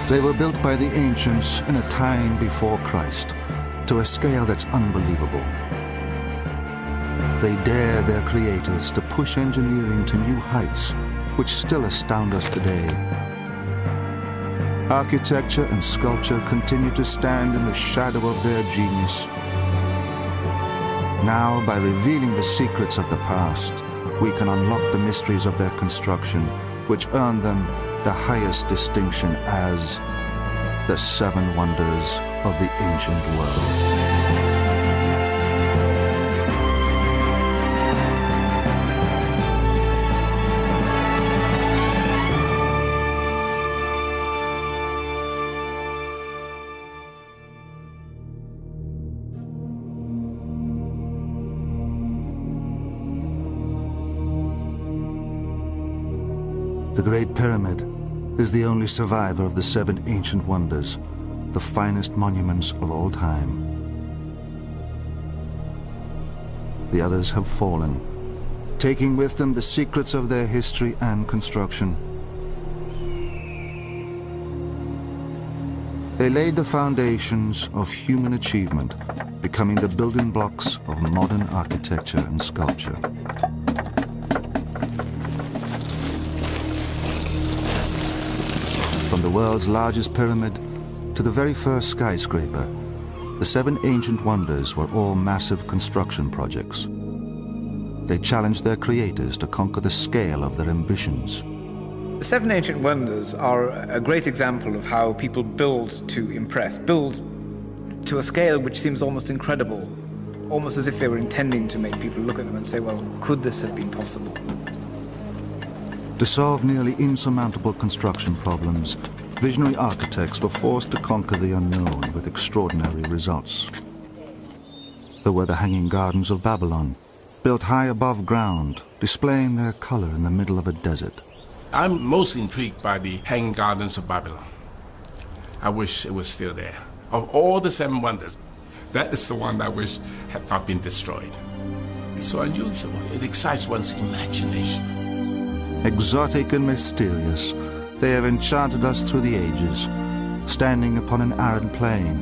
They were built by the ancients in a time before Christ, to a scale that's unbelievable. They dared their creators to push engineering to new heights, which still astound us today. Architecture and sculpture continue to stand in the shadow of their genius. Now, by revealing the secrets of the past, we can unlock the mysteries of their construction, which earned them the highest distinction as the Seven Wonders of the Ancient World. The Great Pyramid is the only survivor of the seven ancient wonders, the finest monuments of all time. The others have fallen, taking with them the secrets of their history and construction. They laid the foundations of human achievement, becoming the building blocks of modern architecture and sculpture. From the world's largest pyramid to the very first skyscraper, the seven ancient wonders were all massive construction projects. They challenged their creators to conquer the scale of their ambitions. The seven ancient wonders are a great example of how people build to impress, build to a scale which seems almost incredible, almost as if they were intending to make people look at them and say, well, could this have been possible? To solve nearly insurmountable construction problems, visionary architects were forced to conquer the unknown with extraordinary results. There were the Hanging Gardens of Babylon, built high above ground, displaying their color in the middle of a desert. I'm most intrigued by the Hanging Gardens of Babylon. I wish it was still there. Of all the seven wonders, that is the one I wish had not been destroyed. It's so unusual. It excites one's imagination. Exotic and mysterious, they have enchanted us through the ages. Standing upon an arid plain,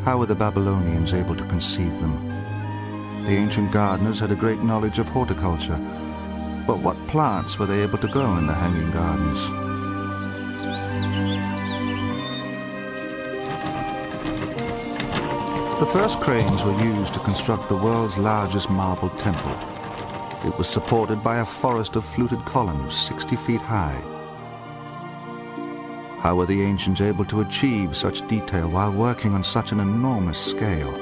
how were the Babylonians able to conceive them? The ancient gardeners had a great knowledge of horticulture, but what plants were they able to grow in the Hanging Gardens? The first cranes were used to construct the world's largest marble temple. It was supported by a forest of fluted columns 60 feet high. How were the ancients able to achieve such detail while working on such an enormous scale?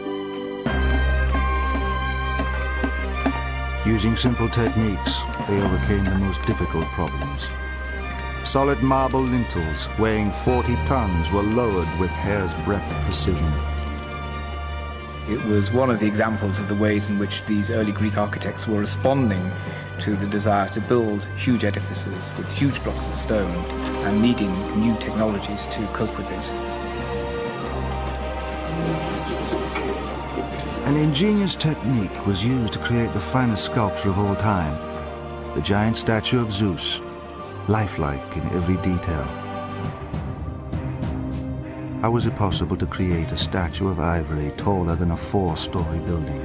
Using simple techniques, they overcame the most difficult problems. Solid marble lintels weighing 40 tons were lowered with hair's breadth precision. It was one of the examples of the ways in which these early Greek architects were responding to the desire to build huge edifices with huge blocks of stone and needing new technologies to cope with it. An ingenious technique was used to create the finest sculpture of all time, the giant statue of Zeus, lifelike in every detail. How was it possible to create a statue of ivory taller than a 4-story building?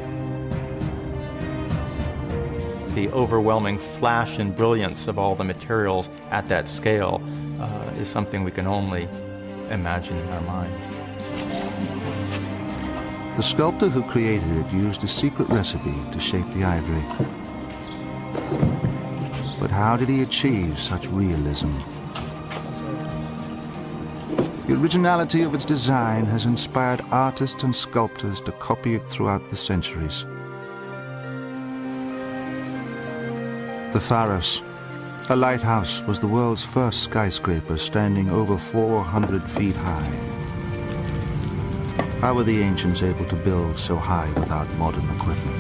The overwhelming flash and brilliance of all the materials at that scale is something we can only imagine in our minds. The sculptor who created it used a secret recipe to shape the ivory. But how did he achieve such realism? The originality of its design has inspired artists and sculptors to copy it throughout the centuries. The Pharos, a lighthouse, was the world's first skyscraper standing over 400 feet high. How were the ancients able to build so high without modern equipment?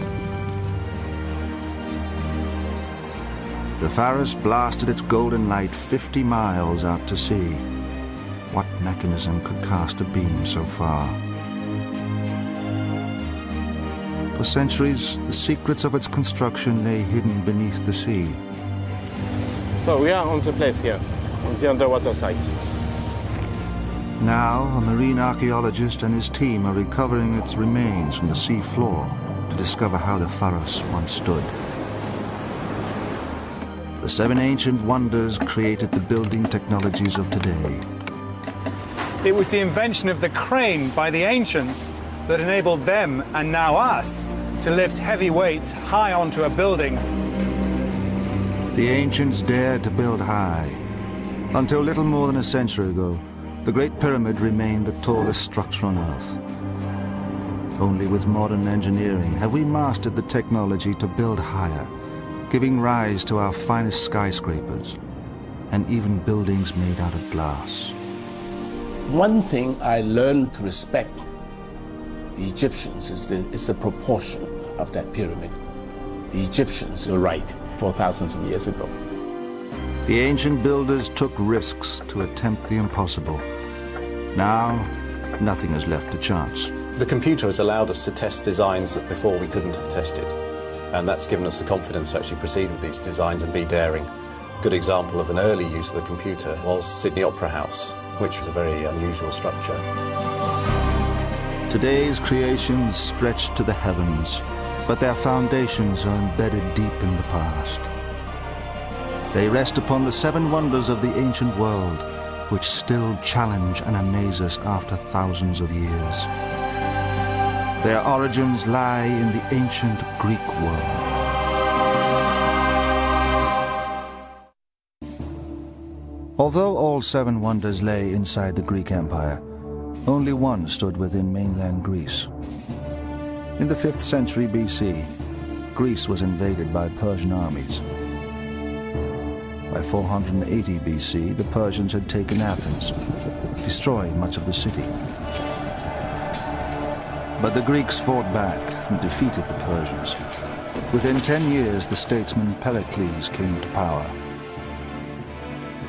The Pharos blasted its golden light 50 miles out to sea. What mechanism could cast a beam so far? For centuries, the secrets of its construction lay hidden beneath the sea. So we are on the place here, on the underwater site. Now, a marine archaeologist and his team are recovering its remains from the sea floor to discover how the Pharos once stood. The 7 ancient wonders created the building technologies of today. It was the invention of the crane by the ancients that enabled them, and now us, to lift heavy weights high onto a building. The ancients dared to build high. Until little more than a century ago, the Great Pyramid remained the tallest structure on Earth. Only with modern engineering have we mastered the technology to build higher, giving rise to our finest skyscrapers, and even buildings made out of glass. One thing I learned to respect the Egyptians is the proportion of that pyramid. The Egyptians were right 4,000 of years ago. The ancient builders took risks to attempt the impossible. Now, nothing is left to chance. The computer has allowed us to test designs that before we couldn't have tested. And that's given us the confidence to actually proceed with these designs and be daring. A good example of an early use of the computer was Sydney Opera House, which was a very unusual structure. Today's creations stretch to the heavens, but their foundations are embedded deep in the past. They rest upon the 7 wonders of the ancient world, which still challenge and amaze us after thousands of years. Their origins lie in the ancient Greek world. Although all 7 wonders lay inside the Greek Empire, only one stood within mainland Greece. In the 5th century BC, Greece was invaded by Persian armies. By 480 BC, the Persians had taken Athens, destroying much of the city. But the Greeks fought back and defeated the Persians. Within 10 years, the statesman Pericles came to power.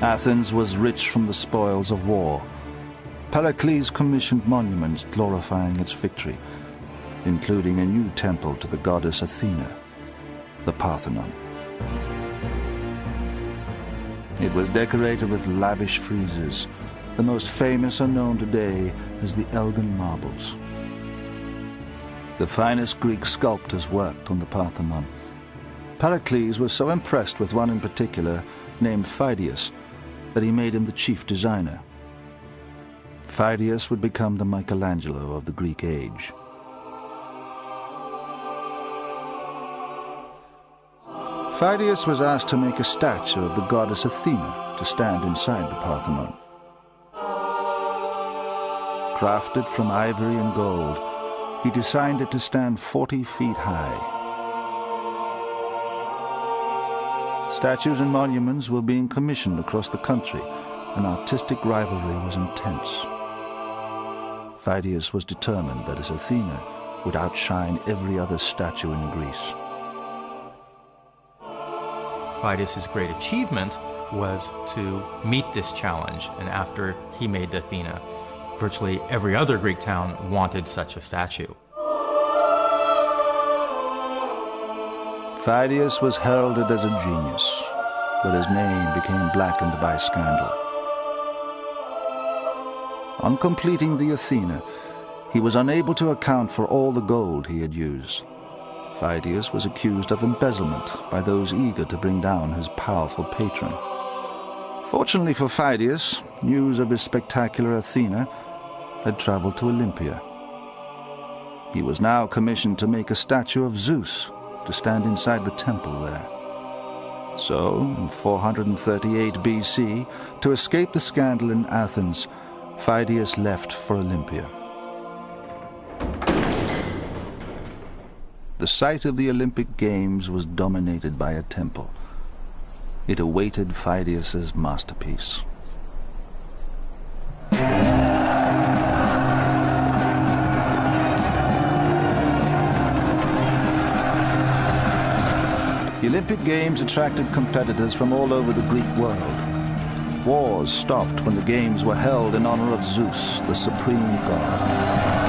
Athens was rich from the spoils of war. Pericles commissioned monuments glorifying its victory, including a new temple to the goddess Athena, the Parthenon. It was decorated with lavish friezes. The most famous are known today as the Elgin marbles. The finest Greek sculptors worked on the Parthenon. Pericles was so impressed with one in particular, named Phidias, that he made him the chief designer. Phidias would become the Michelangelo of the Greek age. Phidias was asked to make a statue of the goddess Athena to stand inside the Parthenon. Crafted from ivory and gold, he designed it to stand 40 feet high. Statues and monuments were being commissioned across the country, and artistic rivalry was intense. Phidias was determined that his Athena would outshine every other statue in Greece. Phidias' great achievement was to meet this challenge, and after he made the Athena, virtually every other Greek town wanted such a statue. Phidias was heralded as a genius, but his name became blackened by scandal. On completing the Athena, he was unable to account for all the gold he had used. Phidias was accused of embezzlement by those eager to bring down his powerful patron. Fortunately for Phidias, news of his spectacular Athena had traveled to Olympia. He was now commissioned to make a statue of Zeus to stand inside the temple there. So, in 438 BC, to escape the scandal in Athens, Phidias left for Olympia. The site of the Olympic Games was dominated by a temple. It awaited Phidias' masterpiece. The Olympic Games attracted competitors from all over the Greek world. Wars stopped when the games were held in honor of Zeus, the supreme god.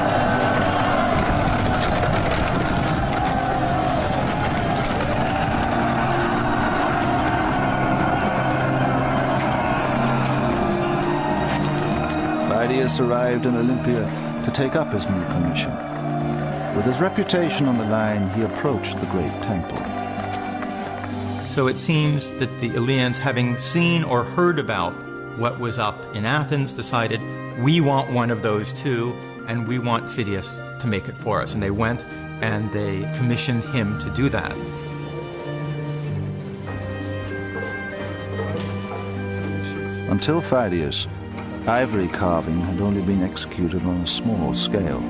Phidias arrived in Olympia to take up his new commission. With his reputation on the line, he approached the great temple. So it seems that the Eleans, having seen or heard about what was up in Athens, decided, we want one of those too, and we want Phidias to make it for us. And they went and they commissioned him to do that. Until Phidias, ivory carving had only been executed on a small scale.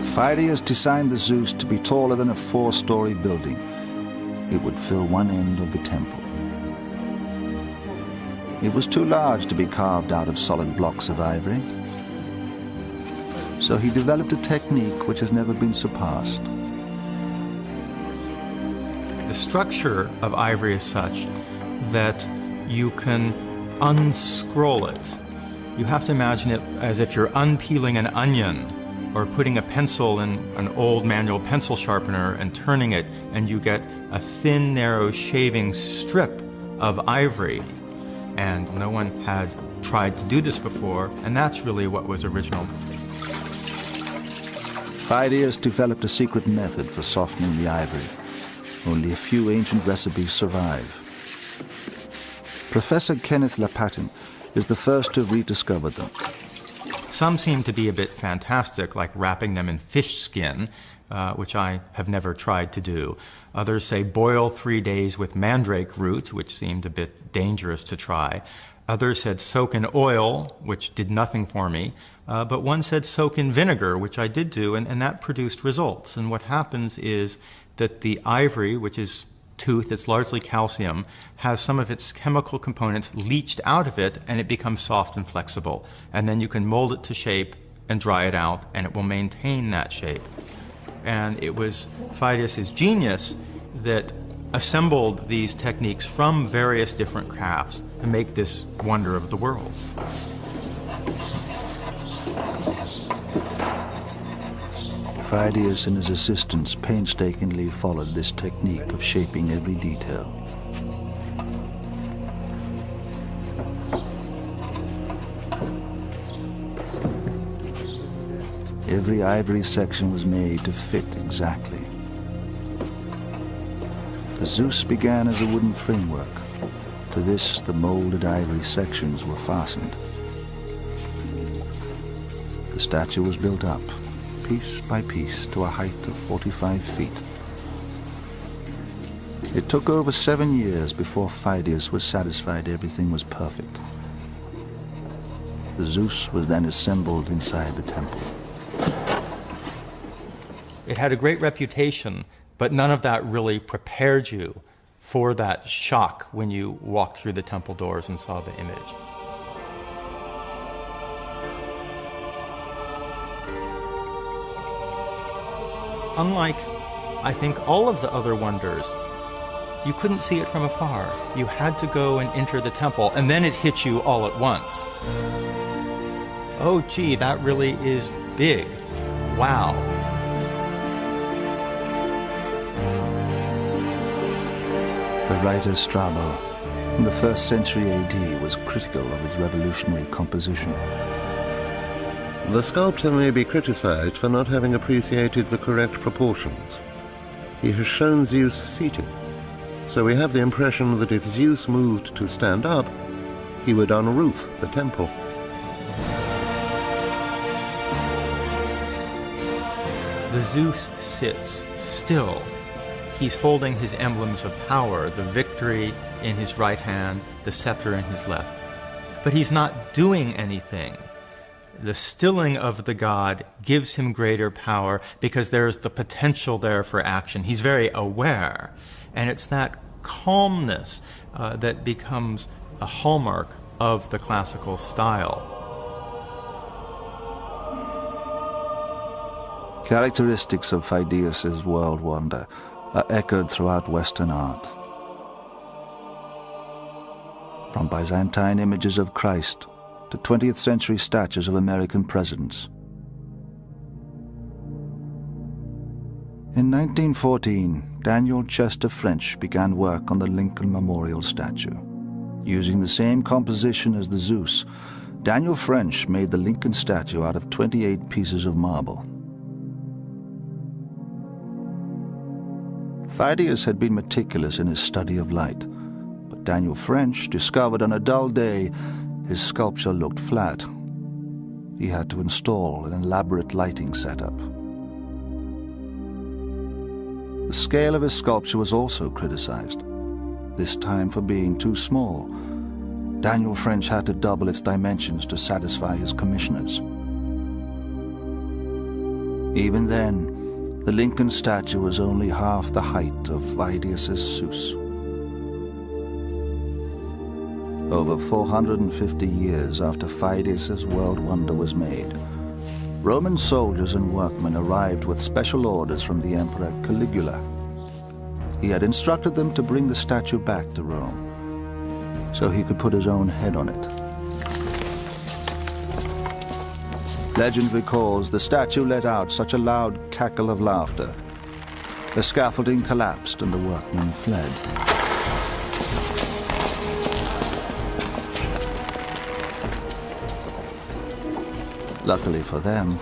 Phidias designed the Zeus to be taller than a 4-story building. It would fill one end of the temple. It was too large to be carved out of solid blocks of ivory. So he developed a technique which has never been surpassed. The structure of ivory is such that you can unscroll it. You have to imagine it as if you're unpeeling an onion or putting a pencil in an old manual pencil sharpener and turning it, and you get a thin, narrow shaving strip of ivory. And no one had tried to do this before, and that's really what was original. Phidias developed a secret method for softening the ivory. Only a few ancient recipes survive. Professor Kenneth Lapatin is the first to have rediscovered them. Some seem to be a bit fantastic, like wrapping them in fish skin, which I have never tried to do. Others say boil 3 days with mandrake root, which seemed a bit dangerous to try. Others said soak in oil, which did nothing for me. But one said soak in vinegar, which I did do, and that produced results. And what happens is that the ivory, which is tooth, it's largely calcium, has some of its chemical components leached out of it, and it becomes soft and flexible. And then you can mold it to shape and dry it out, and it will maintain that shape. And it was Phidias' genius that assembled these techniques from various different crafts to make this wonder of the world. Phidias and his assistants painstakingly followed this technique of shaping every detail. Every ivory section was made to fit exactly. The Zeus began as a wooden framework. To this, the molded ivory sections were fastened. The statue was built up, piece by piece, to a height of 45 feet. It took over 7 years before Phidias was satisfied everything was perfect. The Zeus was then assembled inside the temple. It had a great reputation, but none of that really prepared you for that shock when you walked through the temple doors and saw the image. Unlike, I think, all of the other wonders, you couldn't see it from afar. You had to go and enter the temple, and then it hit you all at once. Oh, gee, that really is big. Wow. The writer Strabo, in the 1st century AD, was critical of its revolutionary composition. The sculptor may be criticized for not having appreciated the correct proportions. He has shown Zeus seated, so we have the impression that if Zeus moved to stand up, he would unroof the temple. The Zeus sits still. He's holding his emblems of power, the victory in his right hand, the scepter in his left. But he's not doing anything. The stilling of the god gives him greater power because there's the potential there for action. He's very aware. And it's that calmness that becomes a hallmark of the classical style. Characteristics of Phidias' world wonder are echoed throughout Western art. From Byzantine images of Christ to 20th century statues of American presidents. In 1914, Daniel Chester French began work on the Lincoln Memorial statue. Using the same composition as the Zeus, Daniel French made the Lincoln statue out of 28 pieces of marble. Phidias had been meticulous in his study of light, but Daniel French discovered on a dull day his sculpture looked flat. He had to install an elaborate lighting setup. The scale of his sculpture was also criticized, this time for being too small. Daniel French had to double its dimensions to satisfy his commissioners. Even then, the Lincoln statue was only half the height of Phidias's Zeus. Over 450 years after Phidias's world wonder was made, Roman soldiers and workmen arrived with special orders from the Emperor Caligula. He had instructed them to bring the statue back to Rome, so he could put his own head on it. Legend recalls the statue let out such a loud cackle of laughter. The scaffolding collapsed and the workmen fled. Luckily for them,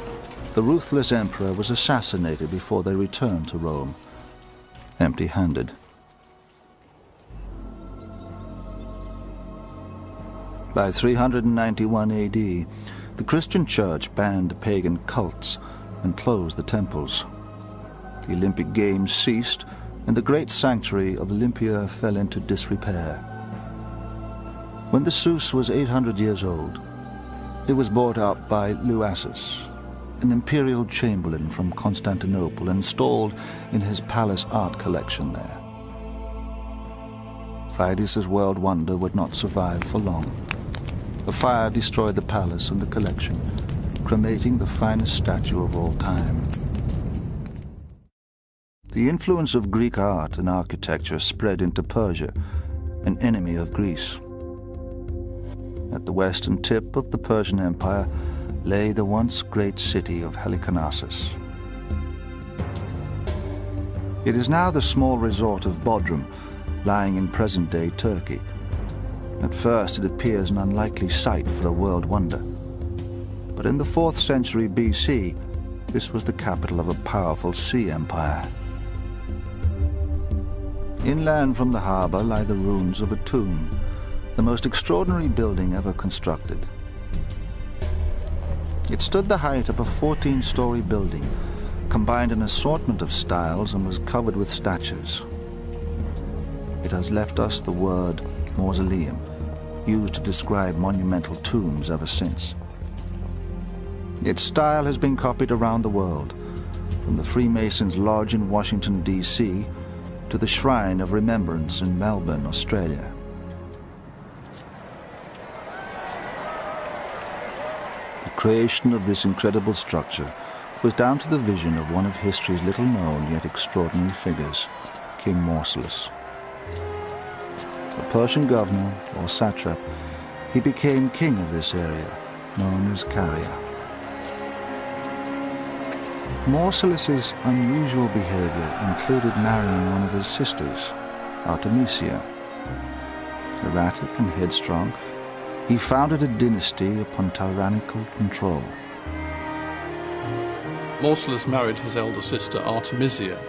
the ruthless emperor was assassinated before they returned to Rome, empty-handed. By 391 AD, the Christian church banned pagan cults and closed the temples. The Olympic Games ceased, and the great sanctuary of Olympia fell into disrepair. When the Zeus was 800 years old, it was bought up by Luasus, an imperial chamberlain from Constantinople, and installed in his palace art collection there. Phidias's world wonder would not survive for long. The fire destroyed the palace and the collection, cremating the finest statue of all time. The influence of Greek art and architecture spread into Persia, an enemy of Greece. At the western tip of the Persian Empire lay the once great city of Halicarnassus. It is now the small resort of Bodrum, lying in present-day Turkey. At first, it appears an unlikely site for a world wonder. But in the 4th century BC, this was the capital of a powerful sea empire. Inland from the harbor lie the ruins of a tomb, the most extraordinary building ever constructed. It stood the height of a 14-story building, combined an assortment of styles, and was covered with statues. It has left us the word mausoleum, used to describe monumental tombs ever since. Its style has been copied around the world, from the Freemasons' Lodge in Washington, D.C., to the Shrine of Remembrance in Melbourne, Australia. The creation of this incredible structure was down to the vision of one of history's little-known yet extraordinary figures, King Mausolus. A Persian governor, or satrap, he became king of this area, known as Caria. Mausolus's unusual behavior included marrying one of his sisters, Artemisia. Erratic and headstrong, he founded a dynasty upon tyrannical control. Mausolus married his elder sister Artemisia,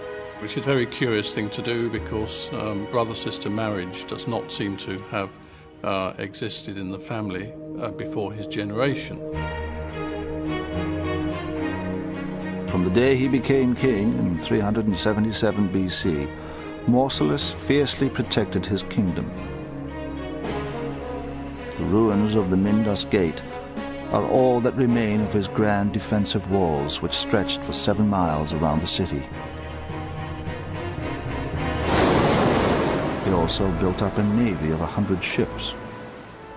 which is a very curious thing to do because brother-sister marriage does not seem to have existed in the family before his generation. From the day he became king in 377 BC, Mausolus fiercely protected his kingdom. The ruins of the Mindus Gate are all that remain of his grand defensive walls, which stretched for 7 miles around the city. He also built up a navy of 100 ships.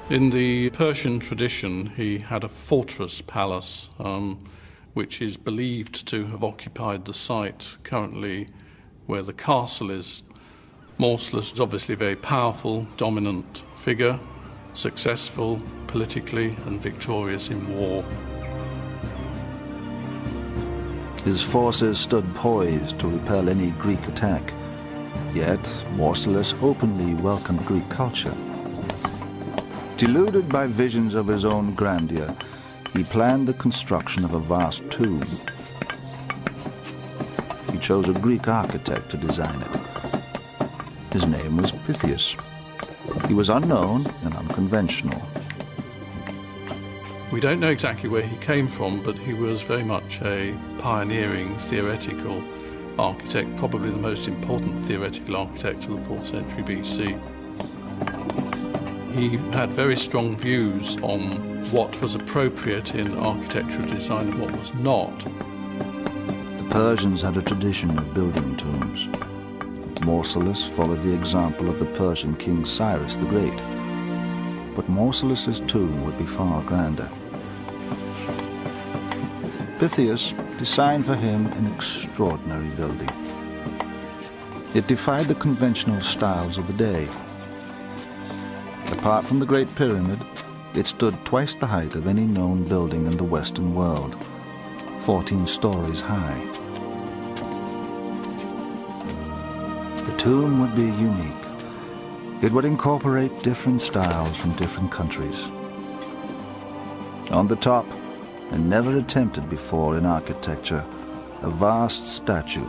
In the Persian tradition, he had a fortress palace, which is believed to have occupied the site currently where the castle is. Mausolus is obviously a very powerful, dominant figure, successful politically and victorious in war. His forces stood poised to repel any Greek attack. Yet, Mausolus openly welcomed Greek culture. Deluded by visions of his own grandeur, he planned the construction of a vast tomb. He chose a Greek architect to design it. His name was Pythias. He was unknown and unconventional. We don't know exactly where he came from, but he was very much a pioneering theoretical architect, probably the most important theoretical architect of the 4th century BC. He had very strong views on what was appropriate in architectural design and what was not. The Persians had a tradition of building tombs. Mausolus followed the example of the Persian king Cyrus the Great. But Mausolus's tomb would be far grander. Pythias designed for him an extraordinary building. It defied the conventional styles of the day. Apart from the Great Pyramid, it stood twice the height of any known building in the Western world, 14 stories high. The tomb would be unique. It would incorporate different styles from different countries. On the top, and never attempted before in architecture, a vast statue.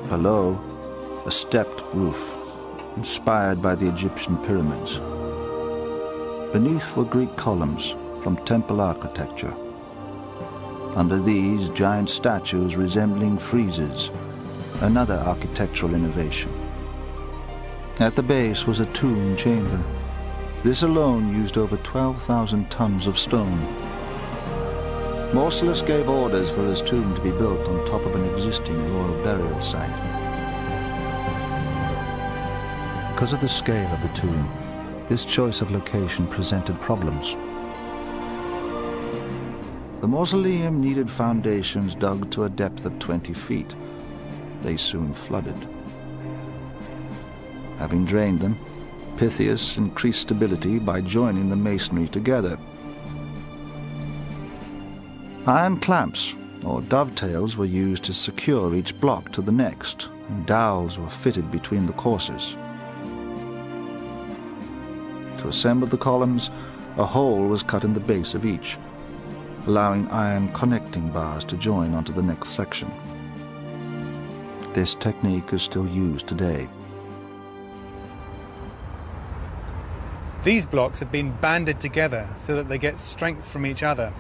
Below, a stepped roof, inspired by the Egyptian pyramids. Beneath were Greek columns from temple architecture. Under these, giant statues resembling friezes, another architectural innovation. At the base was a tomb chamber. This alone used over 12,000 tons of stone. Mausolus gave orders for his tomb to be built on top of an existing royal burial site. Because of the scale of the tomb, this choice of location presented problems. The mausoleum needed foundations dug to a depth of 20 feet. They soon flooded. Having drained them, Pythias increased stability by joining the masonry together. Iron clamps, or dovetails, were used to secure each block to the next, and dowels were fitted between the courses. To assemble the columns, a hole was cut in the base of each, allowing iron connecting bars to join onto the next section. This technique is still used today. These blocks have been banded together so that they get strength from each other.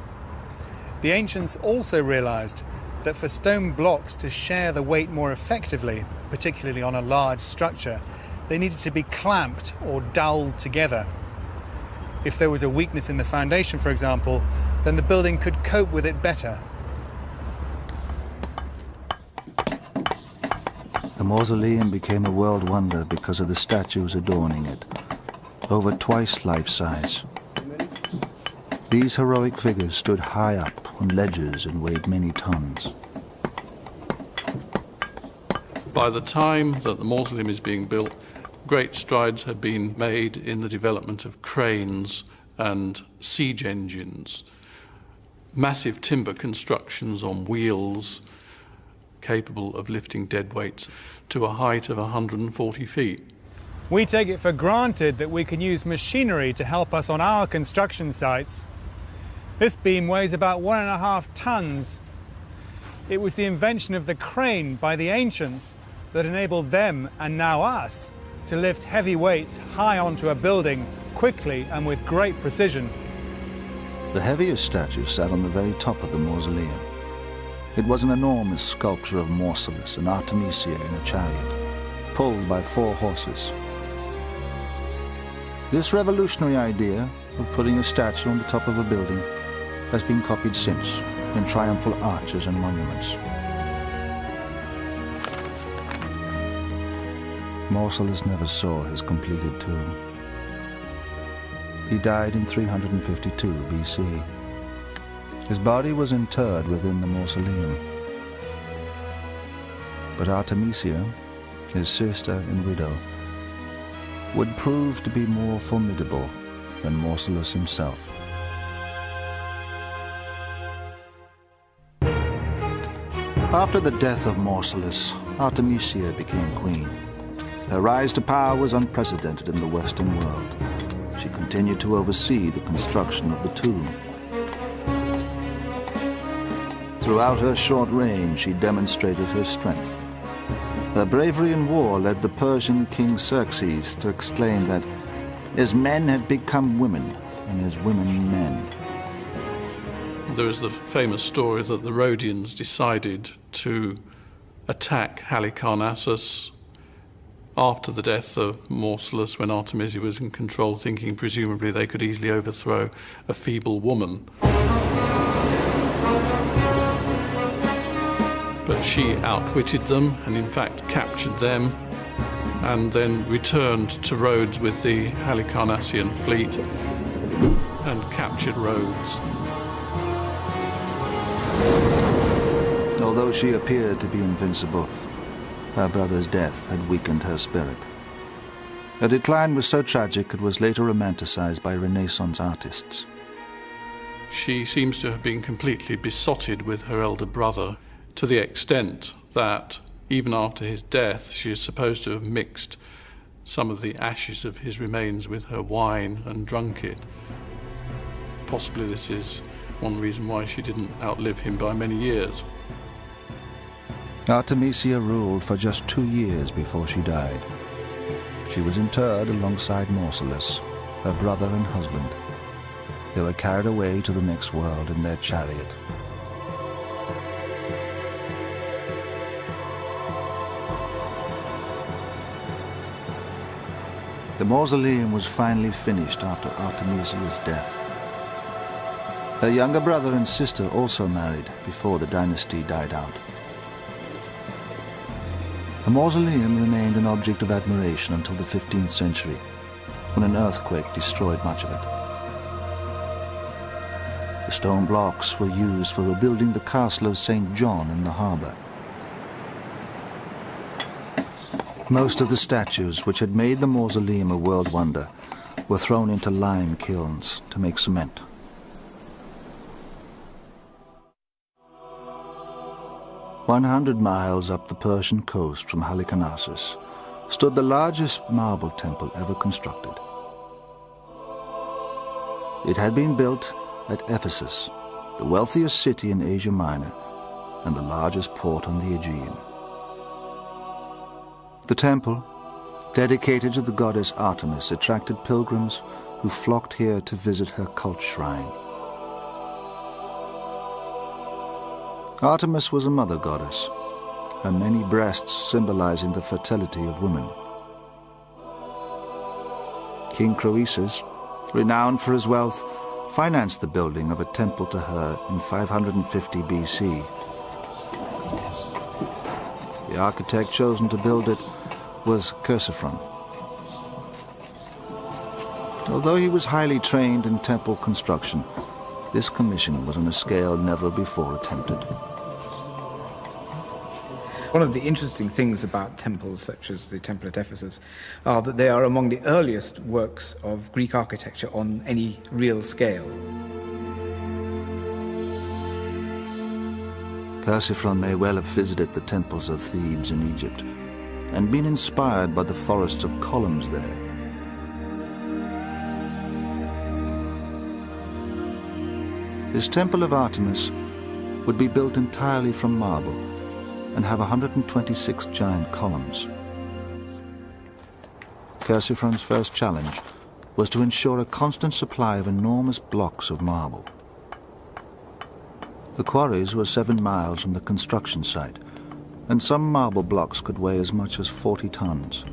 The ancients also realized that for stone blocks to share the weight more effectively, particularly on a large structure, they needed to be clamped or doweled together. If there was a weakness in the foundation, for example, then the building could cope with it better. The mausoleum became a world wonder because of the statues adorning it, over twice life-size. These heroic figures stood high up on ledges and weighed many tons. By the time that the mausoleum is being built, great strides had been made in the development of cranes and siege engines, massive timber constructions on wheels capable of lifting dead weights to a height of 140 feet. We take it for granted that we can use machinery to help us on our construction sites. This beam weighs about 1.5 tons. It was the invention of the crane by the ancients that enabled them, and now us, to lift heavy weights high onto a building quickly and with great precision. The heaviest statue sat on the very top of the mausoleum. It was an enormous sculpture of Mausolus and Artemisia in a chariot, pulled by 4 horses. This revolutionary idea of putting a statue on the top of a building has been copied since in triumphal arches and monuments. Mausolus never saw his completed tomb. He died in 352 BC. His body was interred within the mausoleum. But Artemisia, his sister and widow, would prove to be more formidable than Mausolus himself. After the death of Mausolus, Artemisia became queen. Her rise to power was unprecedented in the Western world. She continued to oversee the construction of the tomb. Throughout her short reign, she demonstrated her strength. Her bravery in war led the Persian king Xerxes to exclaim that his men had become women and his women men. There is the famous story that the Rhodians decided to attack Halicarnassus after the death of Mausolus, when Artemisia was in control, thinking presumably they could easily overthrow a feeble woman. But she outwitted them and in fact captured them, and then returned to Rhodes with the Halicarnassian fleet and captured Rhodes. Although she appeared to be invincible, her brother's death had weakened her spirit. Her decline was so tragic it was later romanticized by Renaissance artists. She seems to have been completely besotted with her elder brother, to the extent that even after his death she is supposed to have mixed some of the ashes of his remains with her wine and drunk it. Possibly this is one reason why she didn't outlive him by many years. Artemisia ruled for just 2 years before she died. She was interred alongside Mausolus, her brother and husband. They were carried away to the next world in their chariot. The mausoleum was finally finished after Artemisia's death. Her younger brother and sister also married before the dynasty died out. The mausoleum remained an object of admiration until the 15th century, when an earthquake destroyed much of it. The stone blocks were used for rebuilding the castle of St. John in the harbor. Most of the statues, which had made the mausoleum a world wonder, were thrown into lime kilns to make cement. "100 miles up the Persian coast from Halicarnassus stood the largest marble temple ever constructed. It had been built at Ephesus, the wealthiest city in Asia Minor and the largest port on the Aegean. The temple, dedicated to the goddess Artemis, attracted pilgrims who flocked here to visit her cult shrine. Artemis was a mother goddess, her many breasts symbolizing the fertility of women. King Croesus, renowned for his wealth, financed the building of a temple to her in 550 BC. The architect chosen to build it was Chersiphron. Although he was highly trained in temple construction, this commission was on a scale never before attempted. One of the interesting things about temples, such as the temple at Ephesus, are that they are among the earliest works of Greek architecture on any real scale. Chersiphron may well have visited the temples of Thebes in Egypt and been inspired by the forests of columns there. His temple of Artemis would be built entirely from marble and have 126 giant columns. Chersiphron's first challenge was to ensure a constant supply of enormous blocks of marble. The quarries were 7 miles from the construction site, and some marble blocks could weigh as much as 40 tons.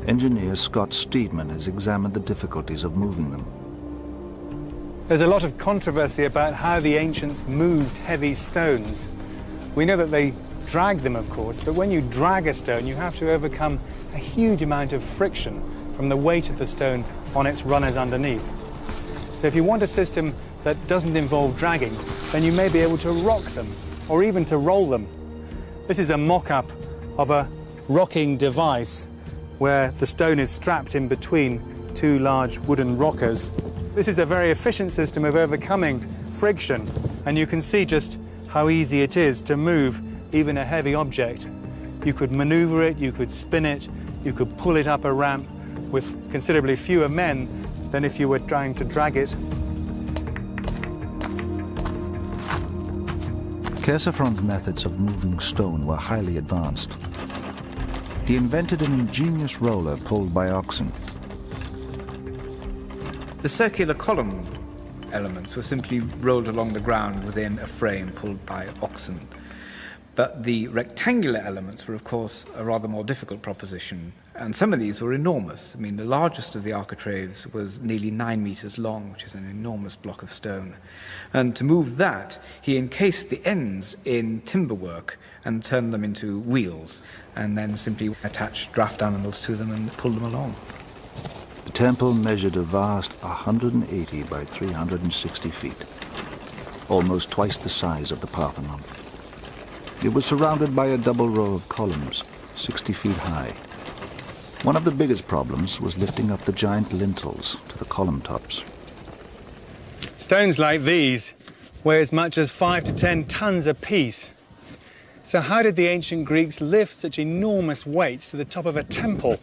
Engineer Scott Steedman has examined the difficulties of moving them. There's a lot of controversy about how the ancients moved heavy stones. We know that they dragged them, of course, but when you drag a stone, you have to overcome a huge amount of friction from the weight of the stone on its runners underneath. So if you want a system that doesn't involve dragging, then you may be able to rock them, or even to roll them. This is a mock-up of a rocking device where the stone is strapped in between 2 large wooden rockers. This is a very efficient system of overcoming friction, and you can see just how easy it is to move even a heavy object. You could maneuver it, you could spin it, you could pull it up a ramp, with considerably fewer men than if you were trying to drag it. Chersiphron's methods of moving stone were highly advanced. He invented an ingenious roller pulled by oxen. The circular column elements were simply rolled along the ground within a frame pulled by oxen. But the rectangular elements were, of course, a rather more difficult proposition, and some of these were enormous. I mean, the largest of the architraves was nearly 9 meters long, which is an enormous block of stone. And to move that, he encased the ends in timberwork and turned them into wheels, and then simply attached draft animals to them and pulled them along. The temple measured a vast 180 by 360 feet, almost twice the size of the Parthenon. It was surrounded by a double row of columns, 60 feet high. One of the biggest problems was lifting up the giant lintels to the column tops. Stones like these weigh as much as 5 to 10 tons apiece. So how did the ancient Greeks lift such enormous weights to the top of a temple?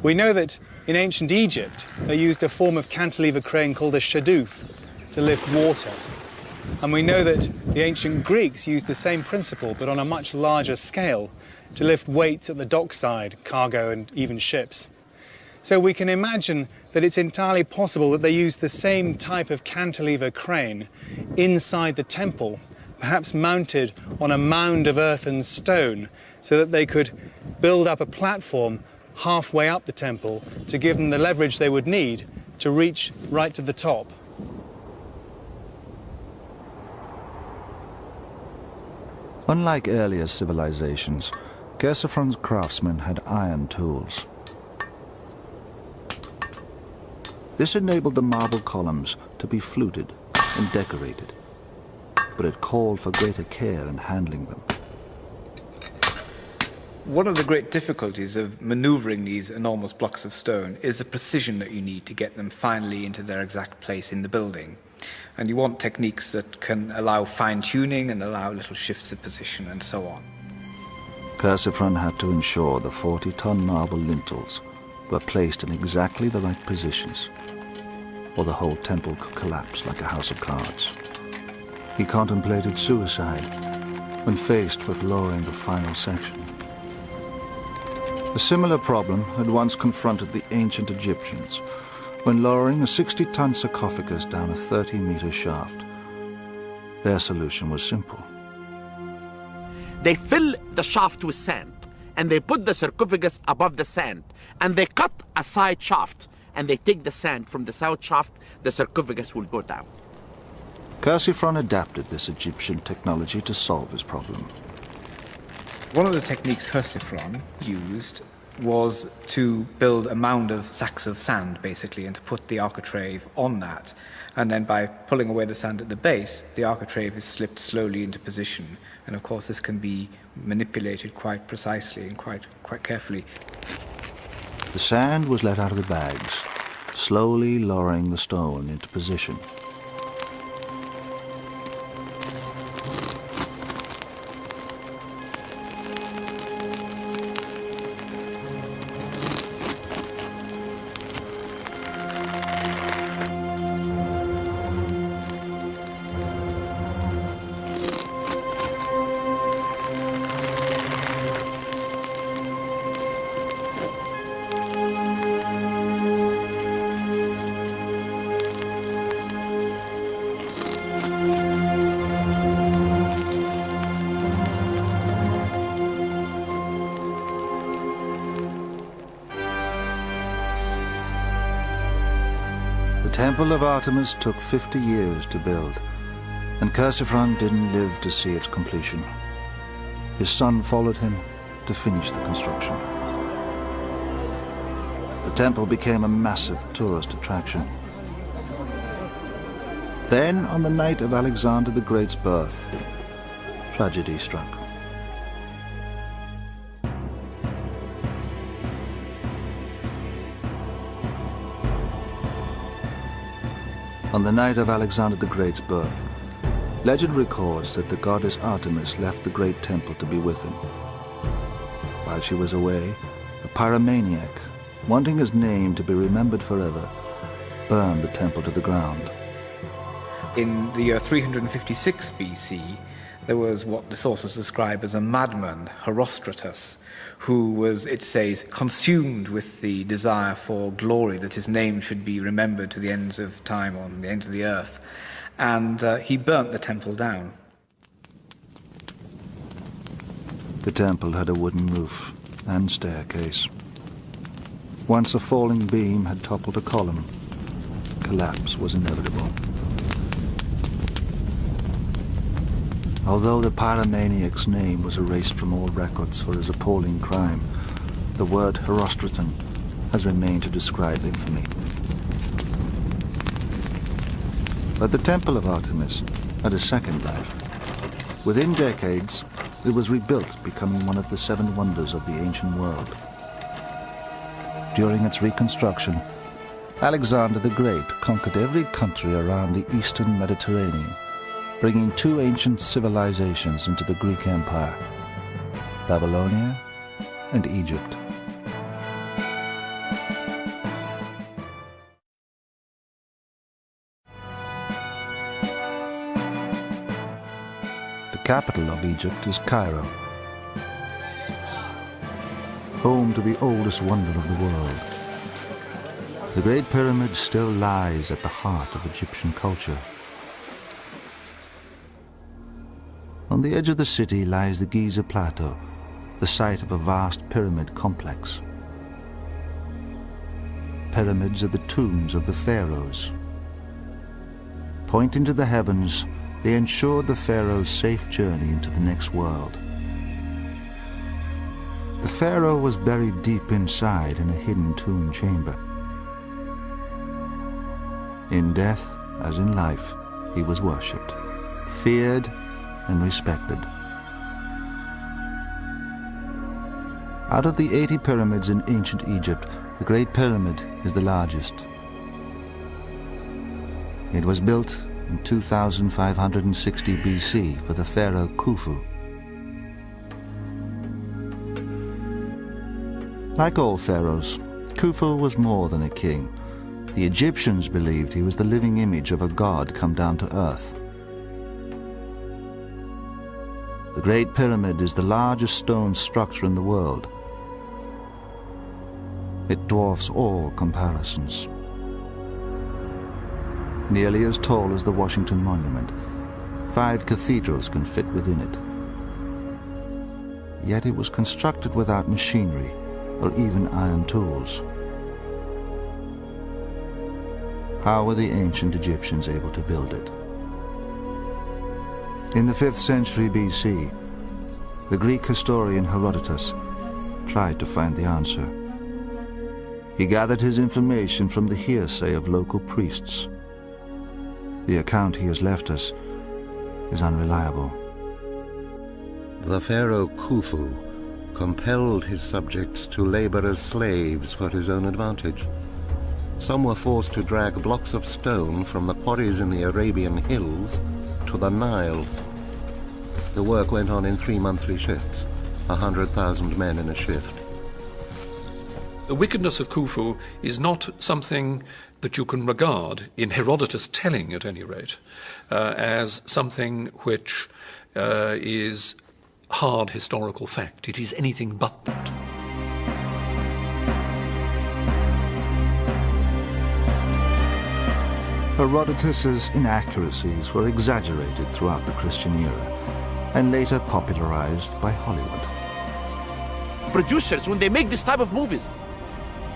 We know that in ancient Egypt they used a form of cantilever crane called a shadoof to lift water. And we know that the ancient Greeks used the same principle, but on a much larger scale, to lift weights at the dockside, cargo and even ships. So we can imagine that it's entirely possible that they used the same type of cantilever crane inside the temple, perhaps mounted on a mound of earth and stone, so that they could build up a platform halfway up the temple to give them the leverage they would need to reach right to the top. Unlike earlier civilizations, Chersiphron's craftsmen had iron tools. This enabled the marble columns to be fluted and decorated, but it called for greater care in handling them. One of the great difficulties of maneuvering these enormous blocks of stone is the precision that you need to get them finally into their exact place in the building. And you want techniques that can allow fine-tuning and allow little shifts of position and so on. Chersiphron had to ensure the 40-ton marble lintels were placed in exactly the right positions, or the whole temple could collapse like a house of cards. He contemplated suicide when faced with lowering the final section. A similar problem had once confronted the ancient Egyptians when lowering a 60-ton sarcophagus down a 30-meter shaft. Their solution was simple. They fill the shaft with sand, and they put the sarcophagus above the sand, and they cut a side shaft, and they take the sand from the side shaft, the sarcophagus will go down. Chersiphron adapted this Egyptian technology to solve his problem. One of the techniques Chersiphron used was to build a mound of sacks of sand, basically, and to put the architrave on that. And then by pulling away the sand at the base, the architrave is slipped slowly into position. And of course, this can be manipulated quite precisely and quite carefully. The sand was let out of the bags, slowly lowering the stone into position. The Temple of Artemis took 50 years to build, and Chersiphron didn't live to see its completion. His son followed him to finish the construction. The temple became a massive tourist attraction. Then, on the night of Alexander the Great's birth, tragedy struck. On the night of Alexander the Great's birth, legend records that the goddess Artemis left the great temple to be with him. While she was away, a pyromaniac wanting his name to be remembered forever, burned the temple to the ground. In the year 356 BC, there was what the sources describe as a madman, Herostratus, who was, it says, consumed with the desire for glory, that his name should be remembered to the ends of time, on the ends of the earth. And he burnt the temple down. The temple had a wooden roof and staircase. Once a falling beam had toppled a column, collapse was inevitable. Although the pyromaniac's name was erased from all records for his appalling crime, the word Herostraton has remained to describe infamy. But the Temple of Artemis had a second life. Within decades, it was rebuilt, becoming one of the 7 wonders of the ancient world. During its reconstruction, Alexander the Great conquered every country around the eastern Mediterranean, bringing 2 ancient civilizations into the Greek Empire, Babylonia and Egypt. The capital of Egypt is Cairo, home to the oldest wonder of the world. The Great Pyramid still lies at the heart of Egyptian culture. On the edge of the city lies the Giza Plateau, the site of a vast pyramid complex. Pyramids are the tombs of the pharaohs. Pointing to the heavens, they ensured the pharaoh's safe journey into the next world. The pharaoh was buried deep inside in a hidden tomb chamber. In death, as in life, he was worshipped, feared, and respected. Out of the 80 pyramids in ancient Egypt, the Great Pyramid is the largest. It was built in 2560 BC for the pharaoh Khufu. Like all pharaohs, Khufu was more than a king. The Egyptians believed he was the living image of a god come down to earth. The Great Pyramid is the largest stone structure in the world. It dwarfs all comparisons. Nearly as tall as the Washington Monument, 5 cathedrals can fit within it. Yet it was constructed without machinery or even iron tools. How were the ancient Egyptians able to build it? In the 5th century BC, the Greek historian Herodotus tried to find the answer. He gathered his information from the hearsay of local priests. The account he has left us is unreliable. The pharaoh Khufu compelled his subjects to labor as slaves for his own advantage. Some were forced to drag blocks of stone from the quarries in the Arabian hills to the Nile. The work went on in 3 monthly shifts, 100,000 men in a shift. The wickedness of Khufu is not something that you can regard, in Herodotus' telling at any rate, as something which is hard historical fact. It is anything but that. Herodotus's inaccuracies were exaggerated throughout the Christian era and later popularized by Hollywood. Producers, when they make this type of movies,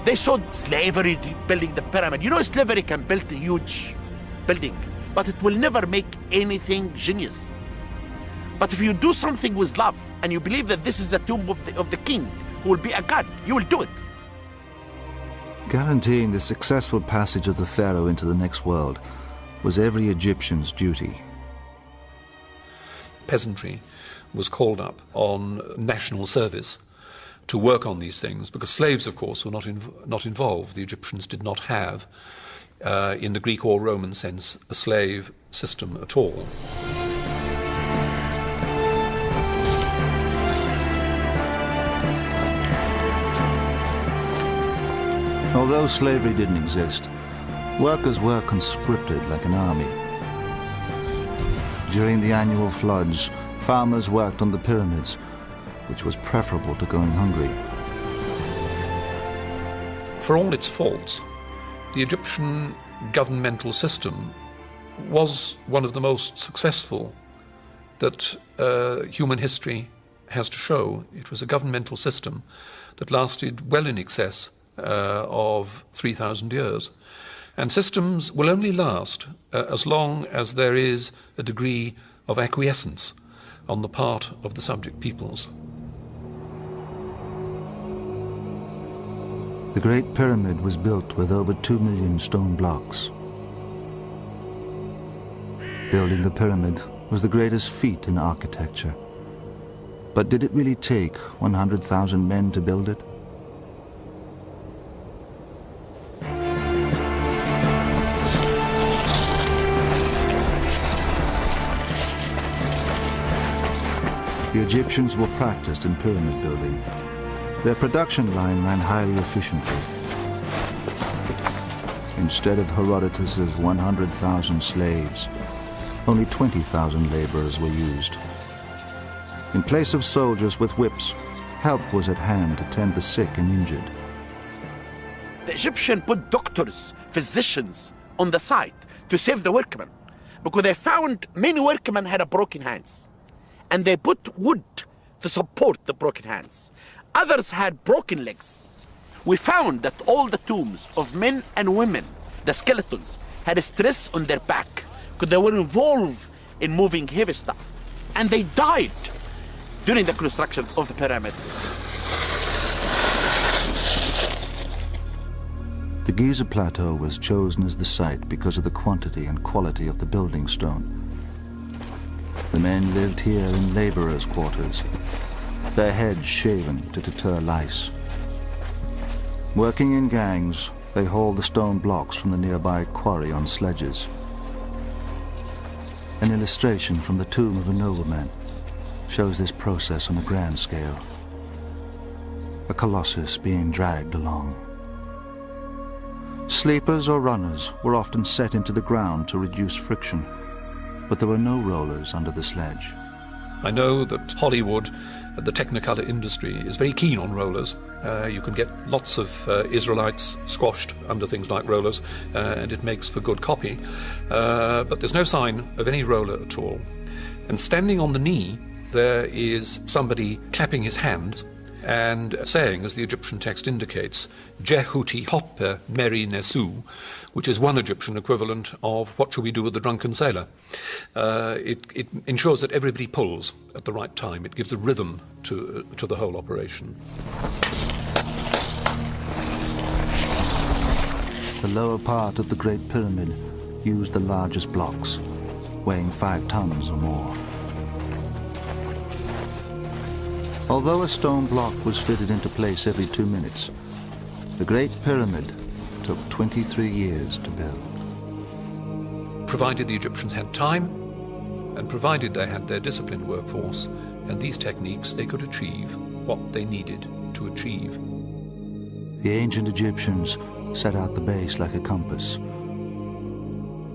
they showed slavery building the pyramid. You know, slavery can build a huge building, but it will never make anything genius. But if you do something with love and you believe that this is the tomb of the king who will be a god, you will do it. Guaranteeing the successful passage of the pharaoh into the next world was every Egyptian's duty. Peasantry was called up on national service to work on these things, because slaves, of course, were not involved. The Egyptians did not have, in the Greek or Roman sense, a slave system at all. Although slavery didn't exist, workers were conscripted like an army. During the annual floods, farmers worked on the pyramids, which was preferable to going hungry. For all its faults, the Egyptian governmental system was one of the most successful that human history has to show. It was a governmental system that lasted well in excess of 3,000 years. And systems will only last as long as there is a degree of acquiescence on the part of the subject peoples. The Great Pyramid was built with over 2 million stone blocks. Building the pyramid was the greatest feat in architecture. But did it really take 100,000 men to build it? The Egyptians were practiced in pyramid building. Their production line ran highly efficiently. Instead of Herodotus's 100,000 slaves, only 20,000 laborers were used. In place of soldiers with whips, help was at hand to tend the sick and injured. The Egyptians put doctors, physicians on the site to save the workmen, because they found many workmen had broken hands. And they put wood to support the broken hands. Others had broken legs. We found that all the tombs of men and women, the skeletons, had a stress on their back because they were involved in moving heavy stuff. And they died during the construction of the pyramids. The Giza Plateau was chosen as the site because of the quantity and quality of the building stone. The men lived here in laborers' quarters, their heads shaven to deter lice. Working in gangs, they hauled the stone blocks from the nearby quarry on sledges. An illustration from the tomb of a nobleman shows this process on a grand scale. A colossus being dragged along. Sleepers or runners were often set into the ground to reduce friction, but there were no rollers under the sledge. I know that Hollywood, the Technicolor industry, is very keen on rollers. You can get lots of Israelites squashed under things like rollers, and it makes for good copy. But there's no sign of any roller at all. And standing on the knee, there is somebody clapping his hands and saying, as the Egyptian text indicates, Jehuti hoppe meri nesu, which is one Egyptian equivalent of what shall we do with the drunken sailor. It ensures that everybody pulls at the right time. It gives a rhythm to the whole operation. The lower part of the Great Pyramid used the largest blocks, weighing 5 tons or more. Although a stone block was fitted into place every 2 minutes, the Great Pyramid took 23 years to build. Provided the Egyptians had time, and provided they had their disciplined workforce and these techniques, they could achieve what they needed to achieve. The ancient Egyptians set out the base like a compass.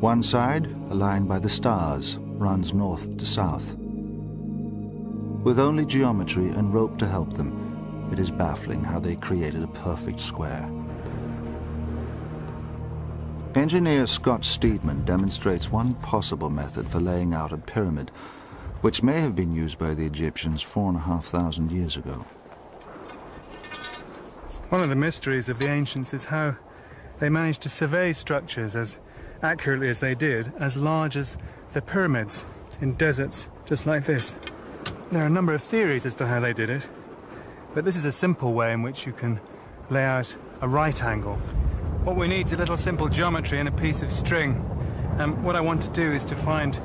One side, aligned by the stars, runs north to south. With only geometry and rope to help them, it is baffling how they created a perfect square. Engineer Scott Steedman demonstrates one possible method for laying out a pyramid, which may have been used by the Egyptians 4,500 years ago. One of the mysteries of the ancients is how they managed to survey structures as accurately as they did, as large as the pyramids in deserts just like this. There are a number of theories as to how they did it, but this is a simple way in which you can lay out a right angle. What we need is a little simple geometry and a piece of string. And what I want to do is to find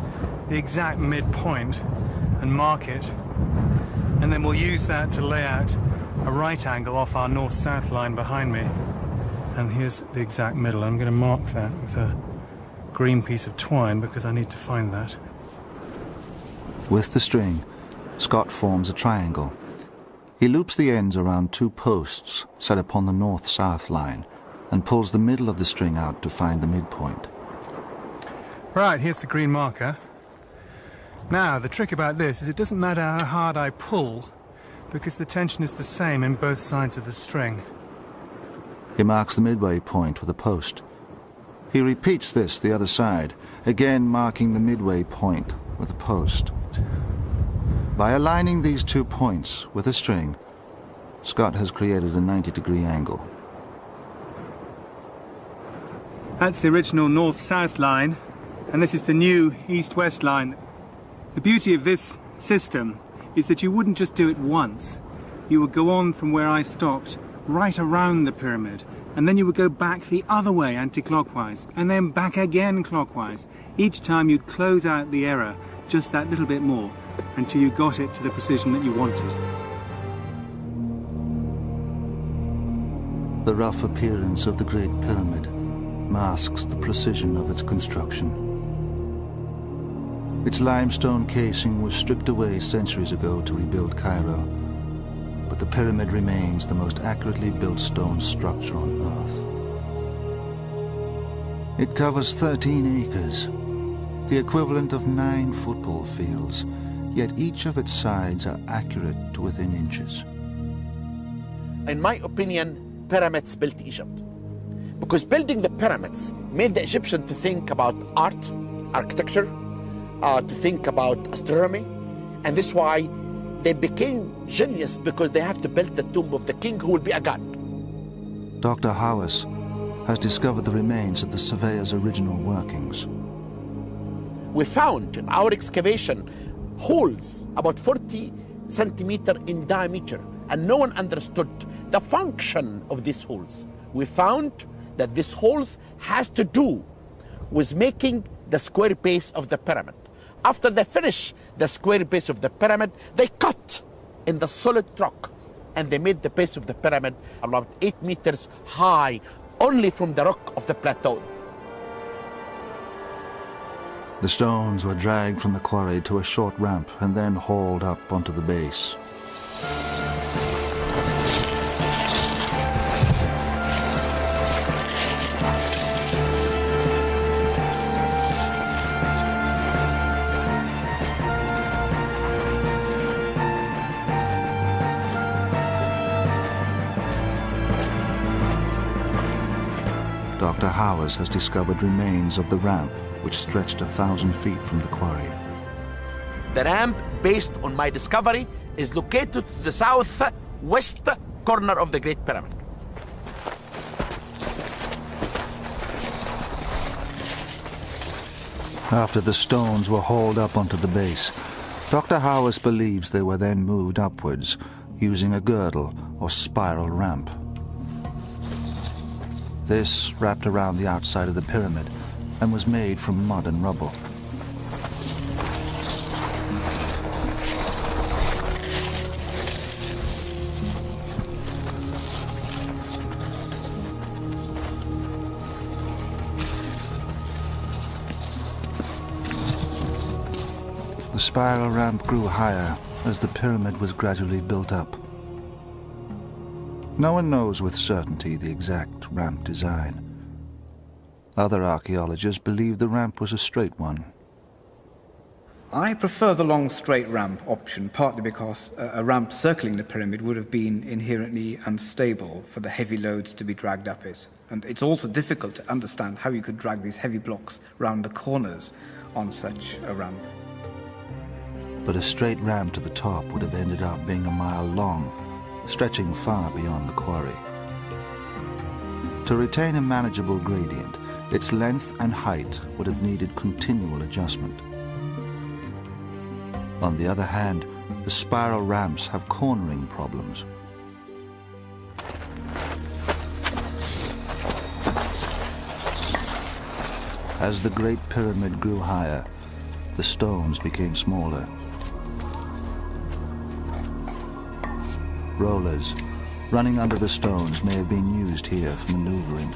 the exact midpoint and mark it, and then we'll use that to lay out a right angle off our north-south line behind me. And here's the exact middle. I'm going to mark that with a green piece of twine because I need to find that. With the string, Scott forms a triangle. He loops the ends around 2 posts set upon the north-south line and pulls the middle of the string out to find the midpoint. Right, here's the green marker. Now, the trick about this is it doesn't matter how hard I pull, because the tension is the same in both sides of the string. He marks the midway point with a post. He repeats this the other side, again marking the midway point with a post. By aligning these 2 points with a string, Scott has created a 90-degree angle. That's the original north-south line, and this is the new east-west line. The beauty of this system is that you wouldn't just do it once. You would go on from where I stopped, right around the pyramid, and then you would go back the other way anti-clockwise, and then back again clockwise. Each time you'd close out the error just that little bit more, until you got it to the precision that you wanted. The rough appearance of the Great Pyramid masks the precision of its construction. Its limestone casing was stripped away centuries ago to rebuild Cairo, but the pyramid remains the most accurately built stone structure on Earth. It covers 13 acres, the equivalent of 9 football fields, yet each of its sides are accurate to within inches. In my opinion, pyramids built Egypt. Because building the pyramids made the Egyptians to think about art, architecture, to think about astronomy, and this is why they became genius, because they have to build the tomb of the king who will be a god. Dr. Hawass has discovered the remains of the surveyor's original workings. We found in our excavation holes about 40 centimeters in diameter, and no one understood the function of these holes. We found that these holes has to do with making the square base of the pyramid. After they finish the square base of the pyramid, they cut in the solid rock, and they made the base of the pyramid about 8 meters high, only from the rock of the plateau. The stones were dragged from the quarry to a short ramp and then hauled up onto the base. Dr. Hawass has discovered remains of the ramp which stretched 1,000 feet from the quarry. The ramp, based on my discovery, is located to the southwest corner of the Great Pyramid. After the stones were hauled up onto the base, Dr. Hawass believes they were then moved upwards using a girdle or spiral ramp. This wrapped around the outside of the pyramid and was made from mud and rubble. The spiral ramp grew higher as the pyramid was gradually built up. No one knows with certainty the exact ramp design. Other archaeologists believe the ramp was a straight one. I prefer the long straight ramp option, partly because a ramp circling the pyramid would have been inherently unstable for the heavy loads to be dragged up it. And it's also difficult to understand how you could drag these heavy blocks round the corners on such a ramp. But a straight ramp to the top would have ended up being a mile long, stretching far beyond the quarry. To retain a manageable gradient, its length and height would have needed continual adjustment. On the other hand, the spiral ramps have cornering problems. As the Great Pyramid grew higher, the stones became smaller. Rollers running under the stones may have been used here for maneuvering.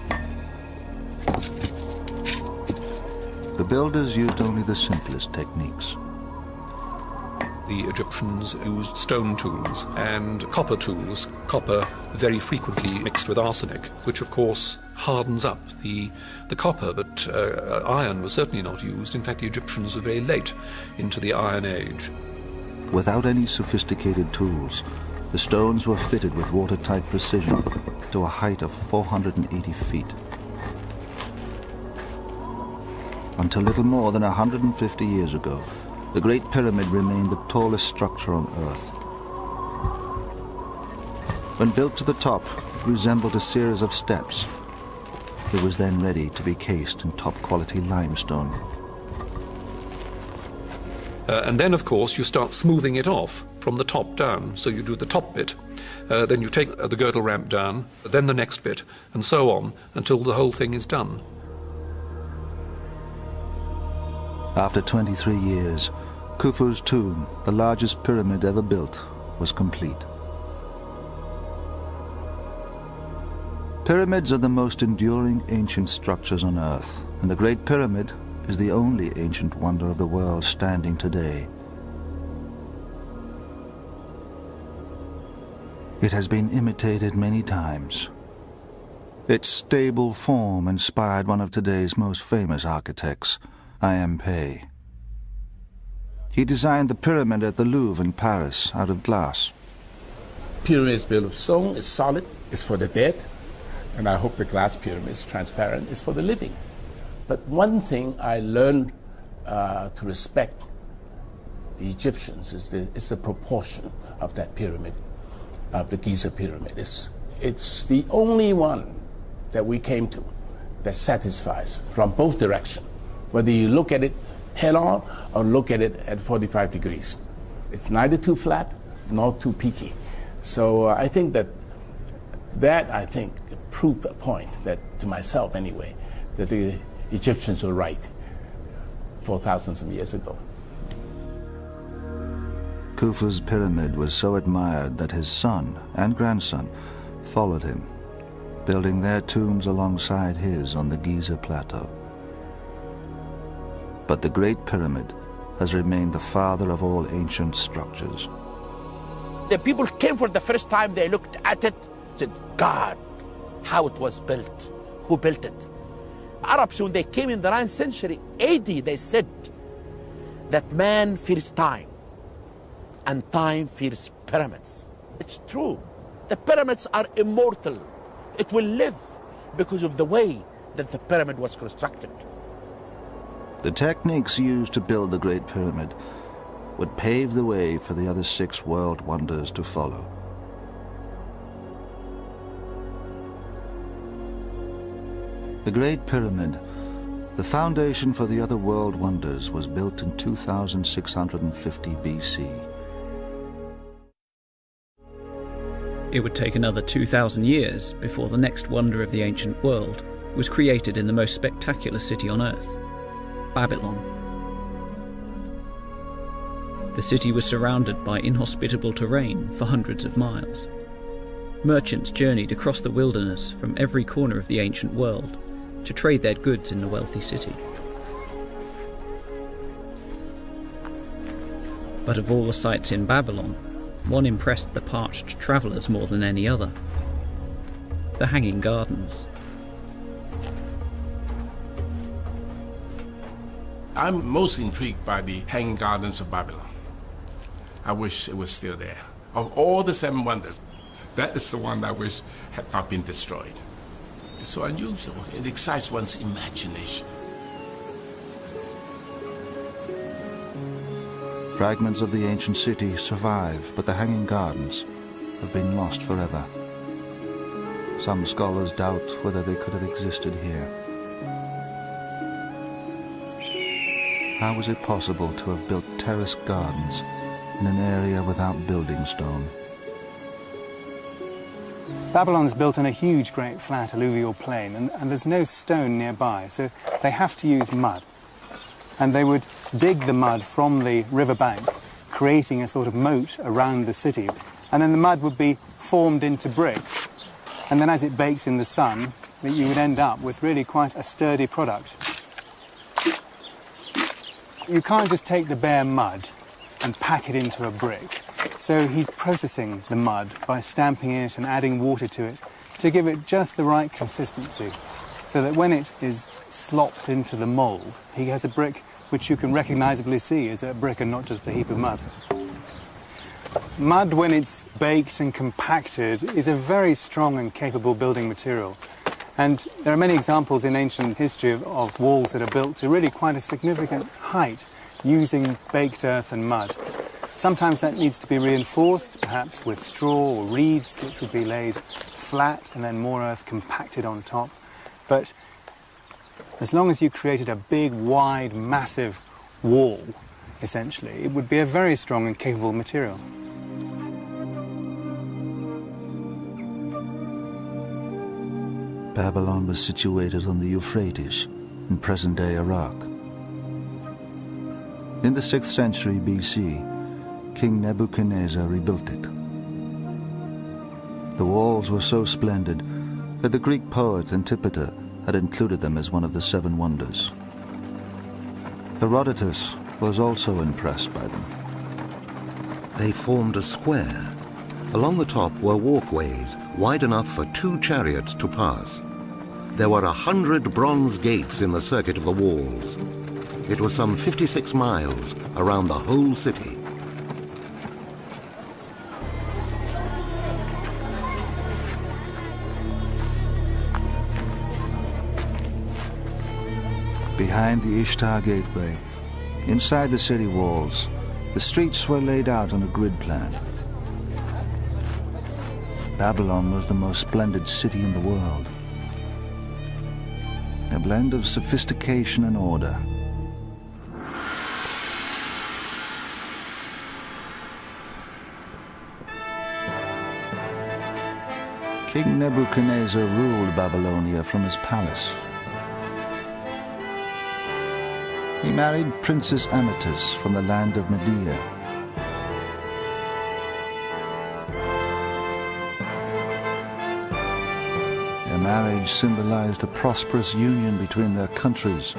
The builders used only the simplest techniques. The Egyptians used stone tools and copper tools, copper very frequently mixed with arsenic, which of course hardens up the copper, but iron was certainly not used. In fact, the Egyptians were very late into the Iron Age. Without any sophisticated tools, the stones were fitted with watertight precision to a height of 480 feet. Until little more than 150 years ago, the Great Pyramid remained the tallest structure on Earth. When built to the top, it resembled a series of steps. It was then ready to be cased in top-quality limestone. And then, of course, you start smoothing it off from the top down. So you do the top bit, then you take the girdle ramp down, then the next bit, and so on, until the whole thing is done. After 23 years, Khufu's tomb, the largest pyramid ever built, was complete. Pyramids are the most enduring ancient structures on Earth, and the Great Pyramid is the only ancient wonder of the world standing today. It has been imitated many times. Its stable form inspired one of today's most famous architects, I.M. Pei. He designed the pyramid at the Louvre in Paris out of glass. Pyramid is built of stone, it's solid, it's for the dead, and I hope the glass pyramid is transparent, it's for the living. But one thing I learned to respect the Egyptians is the proportion of that pyramid, of the Giza pyramid. It's the only one that we came to that satisfies from both directions, whether you look at it head on or look at it at 45 degrees. It's neither too flat nor too peaky. So I think that proved a point that, to myself anyway, that the Egyptians were right 4,000 some years ago. Khufu's pyramid was so admired that his son and grandson followed him, building their tombs alongside his on the Giza Plateau. But the Great Pyramid has remained the father of all ancient structures. The people came for the first time, they looked at it, said, God, how it was built, who built it? Arabs, when they came in the 9th century AD, they said that man fears time and time fears pyramids. It's true. The pyramids are immortal. It will live because of the way that the pyramid was constructed. The techniques used to build the Great Pyramid would pave the way for the other 6 world wonders to follow. The Great Pyramid, the foundation for the other world wonders, was built in 2650 BC. It would take another 2,000 years before the next wonder of the ancient world was created in the most spectacular city on Earth, Babylon. The city was surrounded by inhospitable terrain for hundreds of miles. Merchants journeyed across the wilderness from every corner of the ancient world to trade their goods in the wealthy city. But of all the sights in Babylon, one impressed the parched travellers more than any other: the Hanging Gardens. I'm most intrigued by the Hanging Gardens of Babylon. I wish it was still there. Of all the 7 wonders, that is the one I wish had not been destroyed. It's so unusual. It excites one's imagination. Fragments of the ancient city survive, but the Hanging Gardens have been lost forever. Some scholars doubt whether they could have existed here. How was it possible to have built terraced gardens in an area without building stone? Babylon's built on a huge, great, flat alluvial plain, and there's no stone nearby, so they have to use mud. And they would dig the mud from the riverbank, creating a sort of moat around the city. And then the mud would be formed into bricks. And then as it bakes in the sun, you would end up with really quite a sturdy product. You can't just take the bare mud and pack it into a brick. So he's processing the mud by stamping it and adding water to it to give it just the right consistency, so that when it is slopped into the mould, he has a brick which you can recognisably see as a brick and not just a heap of mud. Mud, when it's baked and compacted, is a very strong and capable building material. And there are many examples in ancient history of walls that are built to really quite a significant height using baked earth and mud. Sometimes that needs to be reinforced, perhaps with straw or reeds, which would be laid flat and then more earth compacted on top. But as long as you created a big, wide, massive wall, essentially, it would be a very strong and capable material. Babylon was situated on the Euphrates, in present-day Iraq. In the 6th century BC, King Nebuchadnezzar rebuilt it. The walls were so splendid that the Greek poet Antipater had included them as one of the 7 wonders. Herodotus was also impressed by them. They formed a square. Along the top were walkways wide enough for 2 chariots to pass. There were 100 bronze gates in the circuit of the walls. It was some 56 miles around the whole city. Behind the Ishtar Gateway, inside the city walls, the streets were laid out on a grid plan. Babylon was the most splendid city in the world. A blend of sophistication and order. King Nebuchadnezzar ruled Babylonia from his palace. He married Princess Amytis from the land of Media. Their marriage symbolized a prosperous union between their countries.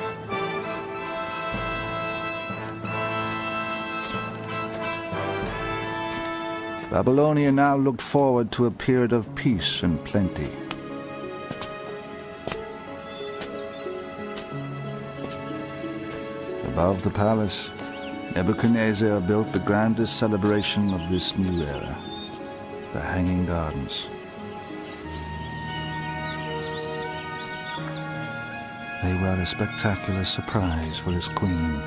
Babylonia now looked forward to a period of peace and plenty. Above the palace, Nebuchadnezzar built the grandest celebration of this new era, the Hanging Gardens. They were a spectacular surprise for his queen.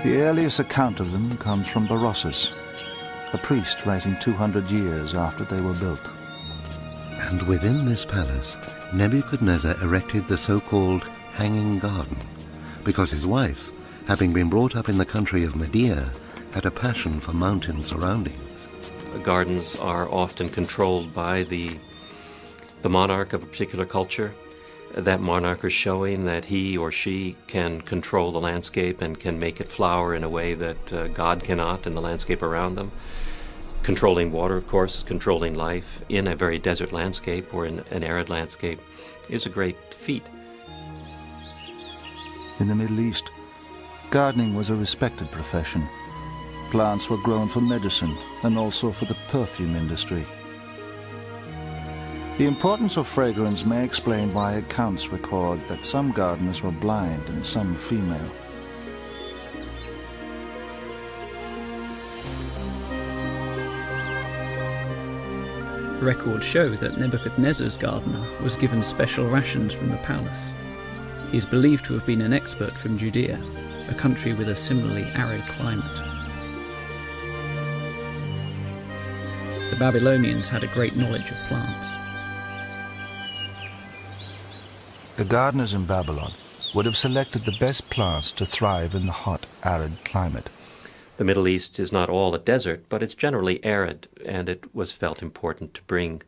The earliest account of them comes from Berossus, a priest writing 200 years after they were built. And within this palace, Nebuchadnezzar erected the so-called Hanging Garden, because his wife, having been brought up in the country of Media, had a passion for mountain surroundings. Gardens are often controlled by the monarch of a particular culture. That monarch is showing that he or she can control the landscape and can make it flower in a way that God cannot in the landscape around them. Controlling water, of course, controlling life in a very desert landscape or in an arid landscape is a great feat. In the Middle East, gardening was a respected profession. Plants were grown for medicine and also for the perfume industry. The importance of fragrance may explain why accounts record that some gardeners were blind and some female. Records show that Nebuchadnezzar's gardener was given special rations from the palace. He is believed to have been an expert from Judea, a country with a similarly arid climate. The Babylonians had a great knowledge of plants. The gardeners in Babylon would have selected the best plants to thrive in the hot, arid climate. The Middle East is not all a desert, but it's generally arid, and it was felt important to bring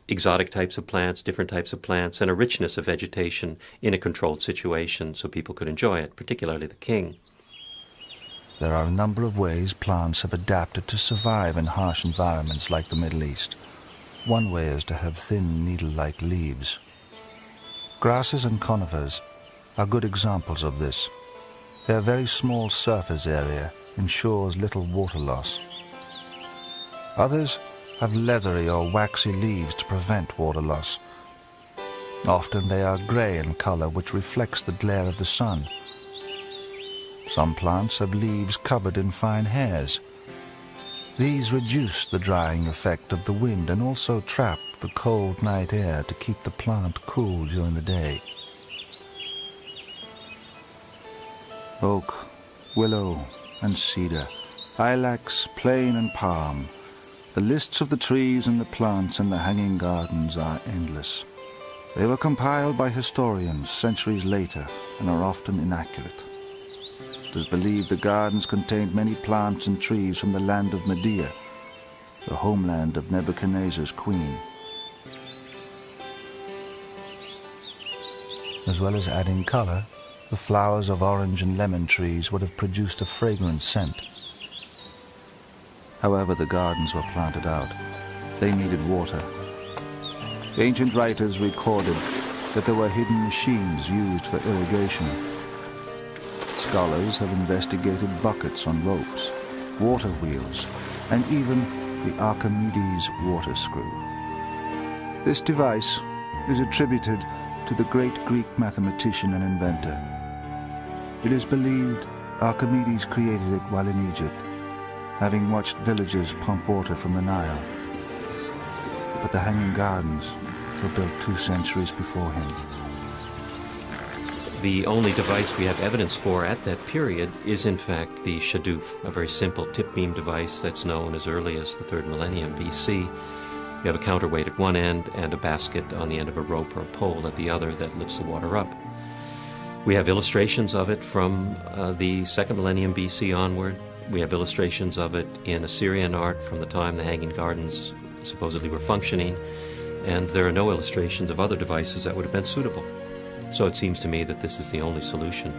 exotic types of plants, different types of plants, and a richness of vegetation in a controlled situation so people could enjoy it, particularly the king. There are a number of ways plants have adapted to survive in harsh environments like the Middle East. One way is to have thin, needle-like leaves. Grasses and conifers are good examples of this. Their very small surface area ensures little water loss. Others have leathery or waxy leaves to prevent water loss. Often they are grey in color, which reflects the glare of the sun. Some plants have leaves covered in fine hairs. These reduce the drying effect of the wind and also trap the cold night air to keep the plant cool during the day. Oak, willow and cedar, ilex, plane and palm. The lists of the trees and the plants in the hanging gardens are endless. They were compiled by historians centuries later and are often inaccurate. It is believed the gardens contained many plants and trees from the land of Medea, the homeland of Nebuchadnezzar's queen. As well as adding color, the flowers of orange and lemon trees would have produced a fragrant scent. However, the gardens were planted out. They needed water. Ancient writers recorded that there were hidden machines used for irrigation. Scholars have investigated buckets on ropes, water wheels, and even the Archimedes water screw. This device is attributed to the great Greek mathematician and inventor. It is believed Archimedes created it while in Egypt, having watched villagers pump water from the Nile. But the Hanging Gardens were built 2 centuries before him. The only device we have evidence for at that period is in fact the shaduf, a very simple tip beam device that's known as early as the 3rd millennium BC. You have a counterweight at one end and a basket on the end of a rope or a pole at the other that lifts the water up. We have illustrations of it from the 2nd millennium BC onward. We have illustrations of it in Assyrian art from the time the Hanging Gardens supposedly were functioning, and there are no illustrations of other devices that would have been suitable. So it seems to me that this is the only solution.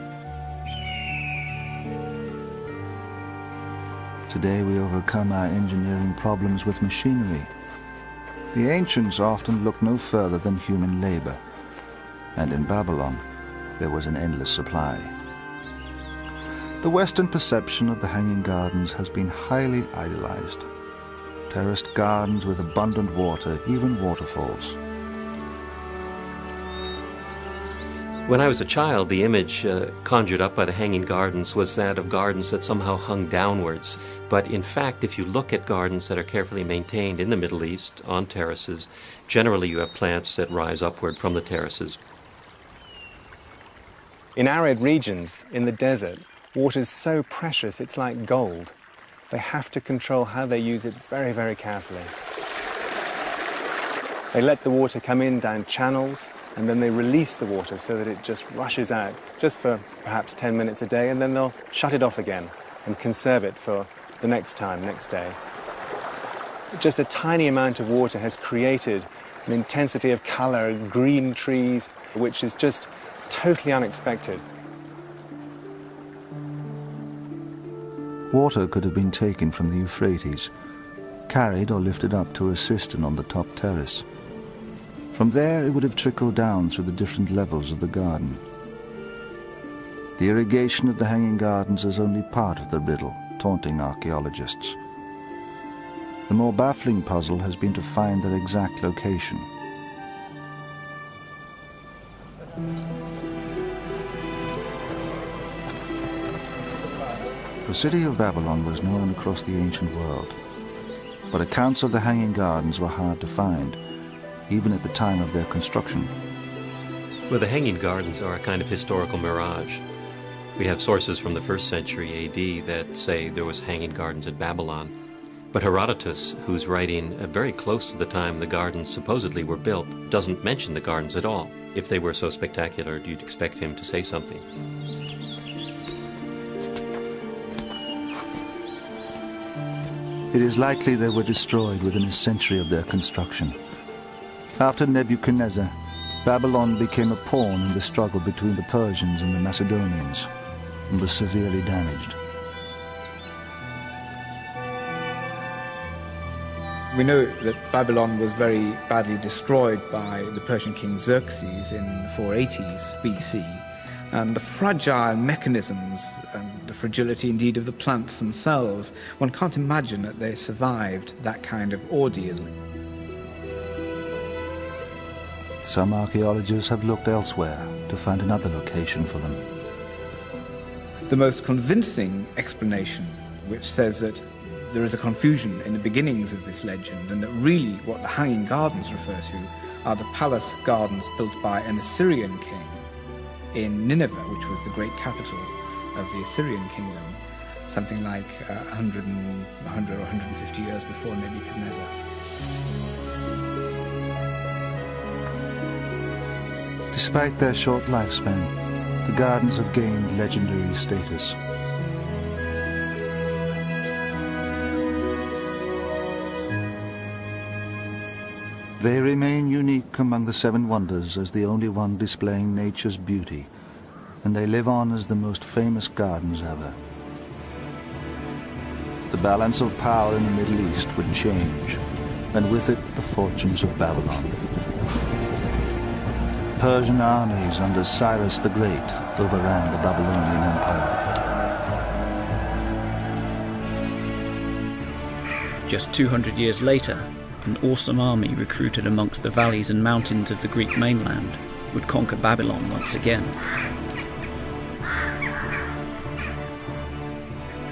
Today we overcome our engineering problems with machinery. The ancients often looked no further than human labor, and in Babylon there was an endless supply. The Western perception of the Hanging Gardens has been highly idealized. Terraced gardens with abundant water, even waterfalls. When I was a child, the image conjured up by the Hanging Gardens was that of gardens that somehow hung downwards. But in fact, if you look at gardens that are carefully maintained in the Middle East on terraces, generally you have plants that rise upward from the terraces. In arid regions, in the desert, water is so precious it's like gold. They have to control how they use it very, very carefully. They let the water come in down channels, and then they release the water so that it just rushes out, just for perhaps 10 minutes a day, and then they'll shut it off again and conserve it for the next day. Just a tiny amount of water has created an intensity of color, green trees, which is just totally unexpected. Water could have been taken from the Euphrates, carried or lifted up to a cistern on the top terrace. From there it would have trickled down through the different levels of the garden. The irrigation of the Hanging Gardens is only part of the riddle, taunting archaeologists. The more baffling puzzle has been to find their exact location. The city of Babylon was known across the ancient world, but accounts of the Hanging Gardens were hard to find, even at the time of their construction. Well, the Hanging Gardens are a kind of historical mirage. We have sources from the 1st century AD that say there was Hanging Gardens at Babylon, but Herodotus, who's writing very close to the time the gardens supposedly were built, doesn't mention the gardens at all. If they were so spectacular, you'd expect him to say something. It is likely they were destroyed within a century of their construction. After Nebuchadnezzar, Babylon became a pawn in the struggle between the Persians and the Macedonians, and was severely damaged. We know that Babylon was very badly destroyed by the Persian king Xerxes in the 480s BC, and the fragile mechanisms and the fragility indeed of the plants themselves, one can't imagine that they survived that kind of ordeal. Some archaeologists have looked elsewhere to find another location for them. The most convincing explanation, which says that there is a confusion in the beginnings of this legend, and that really what the Hanging Gardens refer to are the palace gardens built by an Assyrian king in Nineveh, which was the great capital of the Assyrian kingdom, something like 100 or 150 years before Nebuchadnezzar. Despite their short lifespan, the gardens have gained legendary status. They remain unique among the Seven Wonders as the only one displaying nature's beauty, and they live on as the most famous gardens ever. The balance of power in the Middle East would change, and with it the fortunes of Babylon. Persian armies under Cyrus the Great overran the Babylonian Empire. Just 200 years later, an awesome army recruited amongst the valleys and mountains of the Greek mainland would conquer Babylon once again.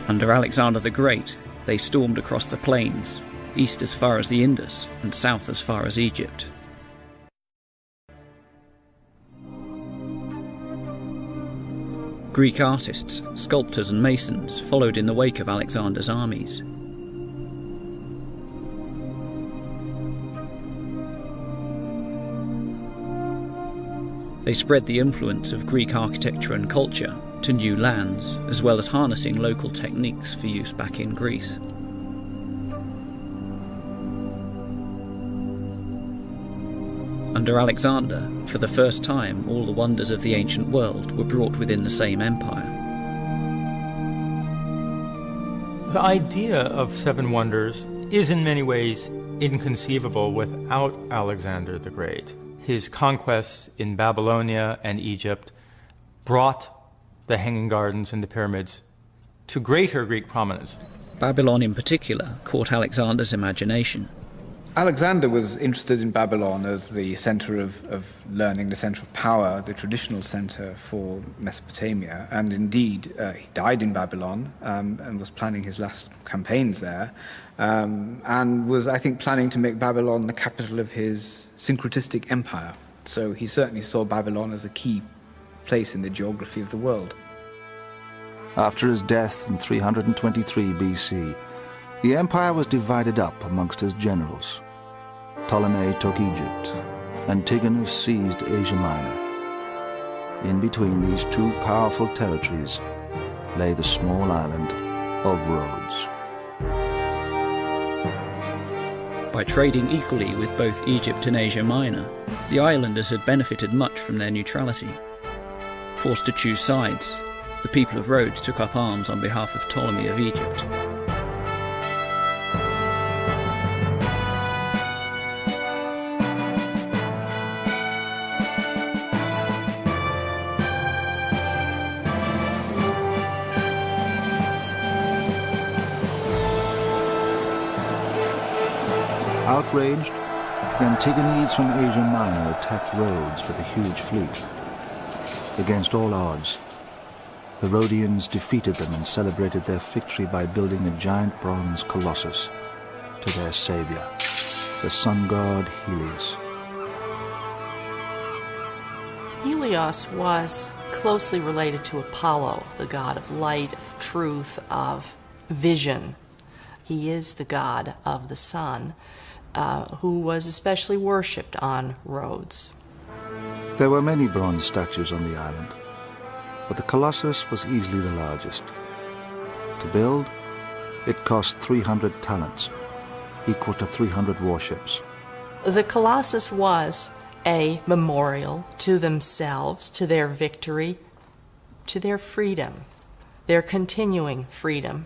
Under Alexander the Great, they stormed across the plains, east as far as the Indus and south as far as Egypt. Greek artists, sculptors and masons followed in the wake of Alexander's armies. They spread the influence of Greek architecture and culture to new lands, as well as harnessing local techniques for use back in Greece. Under Alexander, for the first time, all the wonders of the ancient world were brought within the same empire. The idea of seven wonders is in many ways inconceivable without Alexander the Great. His conquests in Babylonia and Egypt brought the Hanging Gardens and the pyramids to greater Greek prominence. Babylon in particular caught Alexander's imagination. Alexander was interested in Babylon as the center of learning, the center of power, the traditional center for Mesopotamia. And indeed, he died in Babylon and was planning his last campaigns there, and was, I think, planning to make Babylon the capital of his syncretistic empire. So he certainly saw Babylon as a key place in the geography of the world. After his death in 323 BC, the empire was divided up amongst his generals. Ptolemy took Egypt, Antigonus seized Asia Minor. In between these two powerful territories lay the small island of Rhodes. By trading equally with both Egypt and Asia Minor, the islanders had benefited much from their neutrality. Forced to choose sides, the people of Rhodes took up arms on behalf of Ptolemy of Egypt. Outraged, the Antigonides from Asia Minor attacked Rhodes with a huge fleet. Against all odds, the Rhodians defeated them and celebrated their victory by building a giant bronze colossus to their savior, the sun god Helios. Helios was closely related to Apollo, the god of light, of truth, of vision. He is the god of the sun, who was especially worshipped on Rhodes. There were many bronze statues on the island, but the Colossus was easily the largest. To build, it cost 300 talents, equal to 300 warships. The Colossus was a memorial to themselves, to their victory, to their freedom, their continuing freedom.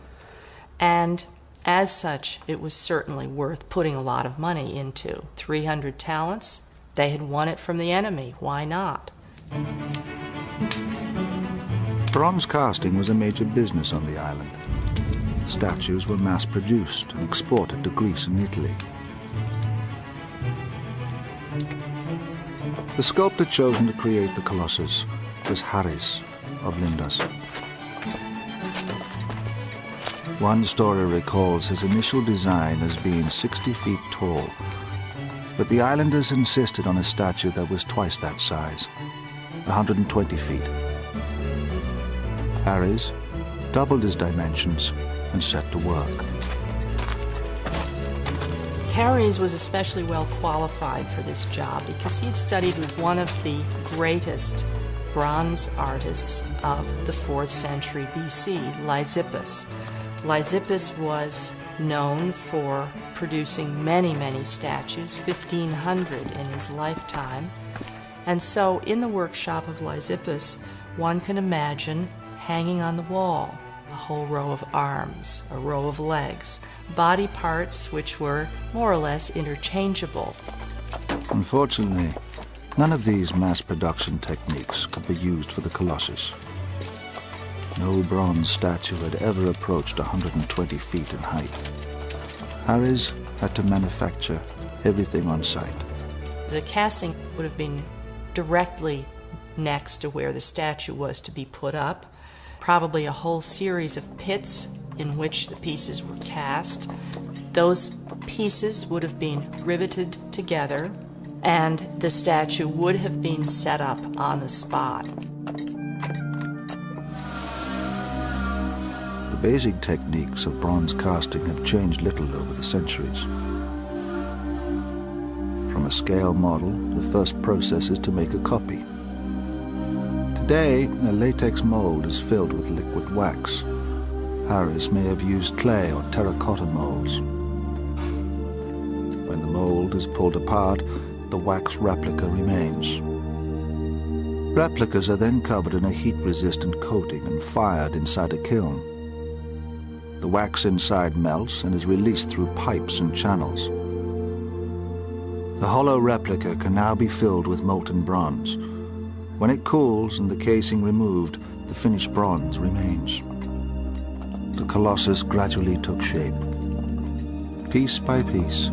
And as such, it was certainly worth putting a lot of money into. 300 talents, they had won it from the enemy. Why not? Bronze casting was a major business on the island. Statues were mass-produced and exported to Greece and Italy. The sculptor chosen to create the Colossus was Haris of Lindos. One story recalls his initial design as being 60 feet tall, but the islanders insisted on a statue that was twice that size, 120 feet. Haris doubled his dimensions and set to work. Haris was especially well qualified for this job because he had studied with one of the greatest bronze artists of the 4th century BC, Lysippus. Lysippus was known for producing many, many statues, 1,500 in his lifetime. And so in the workshop of Lysippus, one can imagine hanging on the wall a whole row of arms, a row of legs, body parts which were more or less interchangeable. Unfortunately, none of these mass production techniques could be used for the Colossus. No bronze statue had ever approached 120 feet in height. Haris had to manufacture everything on site. The casting would have been directly next to where the statue was to be put up. Probably a whole series of pits in which the pieces were cast. Those pieces would have been riveted together, and the statue would have been set up on the spot. The basic techniques of bronze casting have changed little over the centuries. From a scale model, the first process is to make a copy. Today, a latex mold is filled with liquid wax. Haris may have used clay or terracotta molds. When the mold is pulled apart, the wax replica remains. Replicas are then covered in a heat-resistant coating and fired inside a kiln. The wax inside melts and is released through pipes and channels. The hollow replica can now be filled with molten bronze. When it cools and the casing removed, the finished bronze remains. The Colossus gradually took shape. Piece by piece,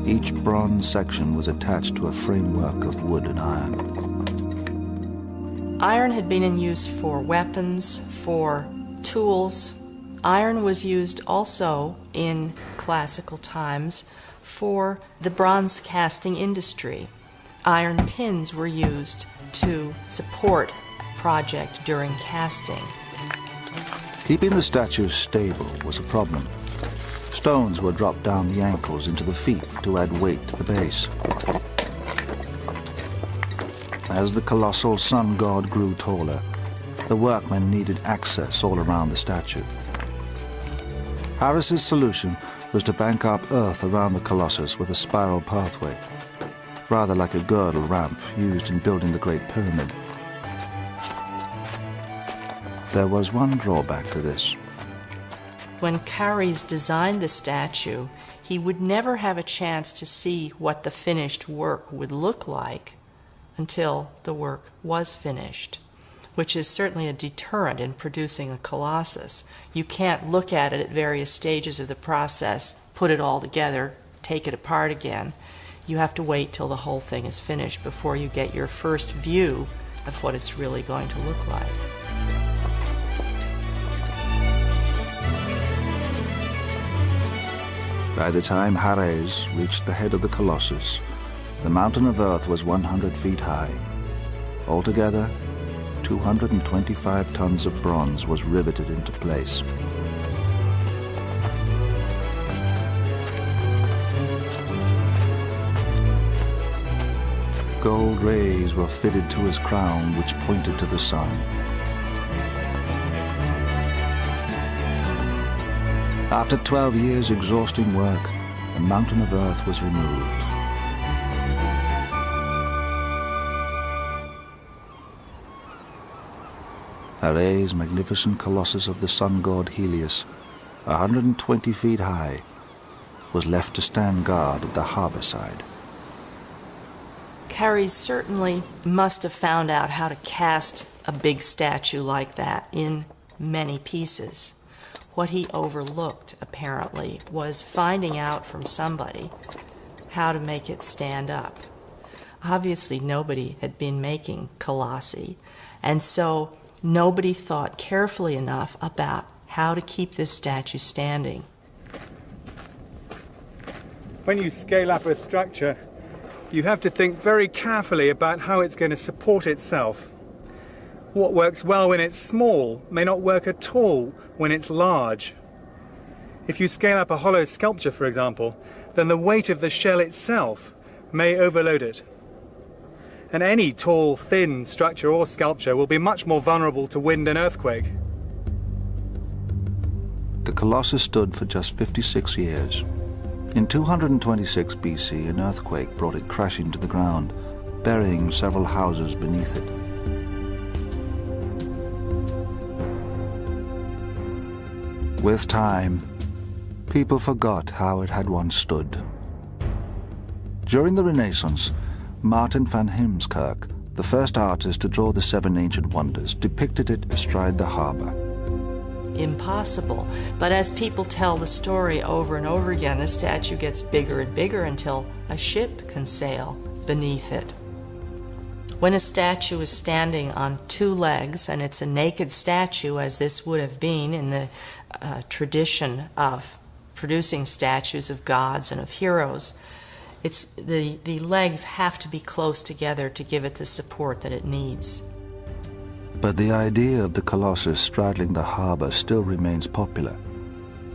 each bronze section was attached to a framework of wood and iron. Iron had been in use for weapons, for tools. Iron was used also in classical times for the bronze casting industry. Iron pins were used to support a project during casting. Keeping the statues stable was a problem. Stones were dropped down the ankles into the feet to add weight to the base. As the colossal sun god grew taller, the workmen needed access all around the statue. Haris's solution was to bank up earth around the Colossus with a spiral pathway, rather like a girdle ramp used in building the Great Pyramid. There was one drawback to this. When Haris designed the statue, he would never have a chance to see what the finished work would look like until the work was finished, which is certainly a deterrent in producing a Colossus. You can't look at it at various stages of the process, put it all together, take it apart again. You have to wait till the whole thing is finished before you get your first view of what it's really going to look like. By the time Haris reached the head of the Colossus, the mountain of earth was 100 feet high. Altogether, 225 tons of bronze was riveted into place. Gold rays were fitted to his crown, which pointed to the sun. After 12 years' exhausting work, the mountain of earth was removed. Haris' magnificent colossus of the sun god Helios, 120 feet high, was left to stand guard at the harbor side. Haris certainly must have found out how to cast a big statue like that in many pieces. What he overlooked, apparently, was finding out from somebody how to make it stand up. Obviously, nobody had been making colossi, and so nobody thought carefully enough about how to keep this statue standing. When you scale up a structure, you have to think very carefully about how it's going to support itself. What works well when it's small may not work at all when it's large. If you scale up a hollow sculpture, for example, then the weight of the shell itself may overload it. And any tall, thin structure or sculpture will be much more vulnerable to wind and earthquake. The Colossus stood for just 56 years. In 226 BC, an earthquake brought it crashing to the ground, burying several houses beneath it. With time, people forgot how it had once stood. During the Renaissance, Martin van Heemskerk, the first artist to draw the 7 ancient wonders, depicted it astride the harbor. Impossible. But as people tell the story over and over again, the statue gets bigger and bigger until a ship can sail beneath it. When a statue is standing on 2 legs, and it's a naked statue, as this would have been in the tradition of producing statues of gods and of heroes, it's the legs have to be close together to give it the support that it needs. But the idea of the Colossus straddling the harbor still remains popular.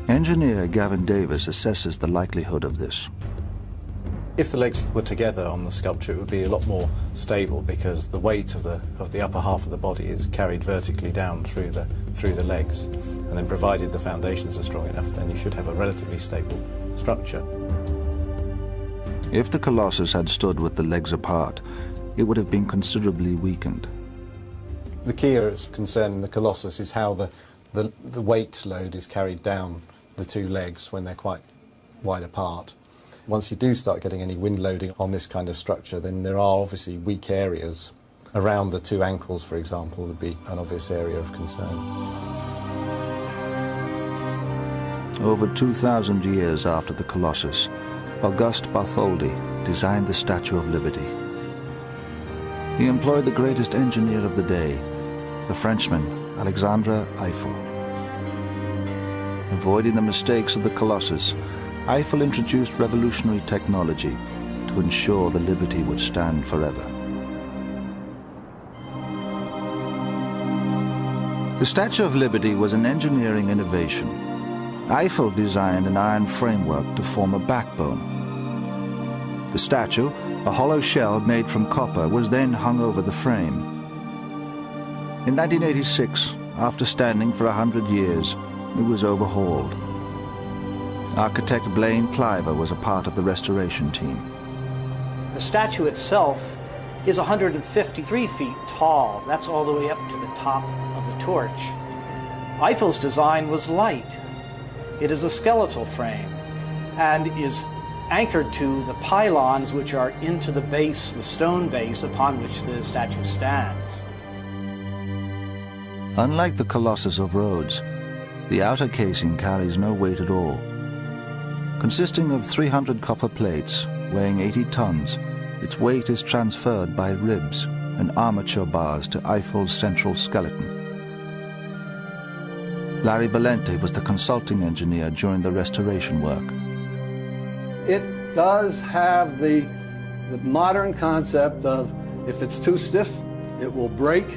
Engineer Gavin Davis assesses the likelihood of this. If the legs were together on the sculpture, it would be a lot more stable because the weight of the upper half of the body is carried vertically down through the legs. And then provided the foundations are strong enough, then you should have a relatively stable structure. If the Colossus had stood with the legs apart, it would have been considerably weakened. The key area of concern in the Colossus is how the weight load is carried down the 2 legs when they're quite wide apart. Once you do start getting any wind loading on this kind of structure, then there are obviously weak areas. Around the 2 ankles, for example, would be an obvious area of concern. Over 2,000 years after the Colossus, Auguste Bartholdi designed the Statue of Liberty. He employed the greatest engineer of the day, the Frenchman Alexandre Eiffel. Avoiding the mistakes of the Colossus, Eiffel introduced revolutionary technology to ensure the Liberty would stand forever. The Statue of Liberty was an engineering innovation. Eiffel designed an iron framework to form a backbone. The statue, a hollow shell made from copper, was then hung over the frame. In 1986, after standing for 100 years, it was overhauled. Architect Blaine Cliver was a part of the restoration team. The statue itself is 153 feet tall. That's all the way up to the top of the torch. Eiffel's design was light. It is a skeletal frame and is anchored to the pylons which are into the base, the stone base upon which the statue stands. Unlike the Colossus of Rhodes, the outer casing carries no weight at all. Consisting of 300 copper plates weighing 80 tons, its weight is transferred by ribs and armature bars to Eiffel's central skeleton. Larry Belente was the consulting engineer during the restoration work. It does have the modern concept of if it's too stiff, it will break,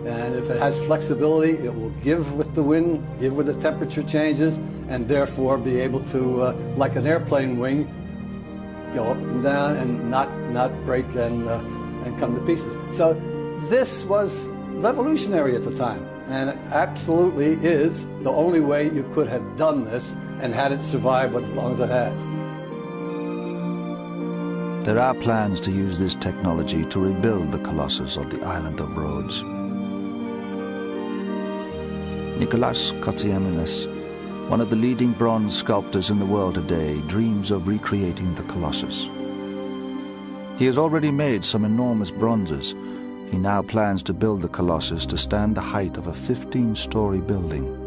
and if it has flexibility, it will give with the wind, give with the temperature changes, and therefore be able to, like an airplane wing, go up and down and not break and come to pieces. So this was revolutionary at the time, and it absolutely is the only way you could have done this and had it survive as long as it has. There are plans to use this technology to rebuild the Colossus on the island of Rhodes. Nicolas Kotsiaminas, one of the leading bronze sculptors in the world today, dreams of recreating the Colossus. He has already made some enormous bronzes. He now plans to build the Colossus to stand the height of a 15-story building.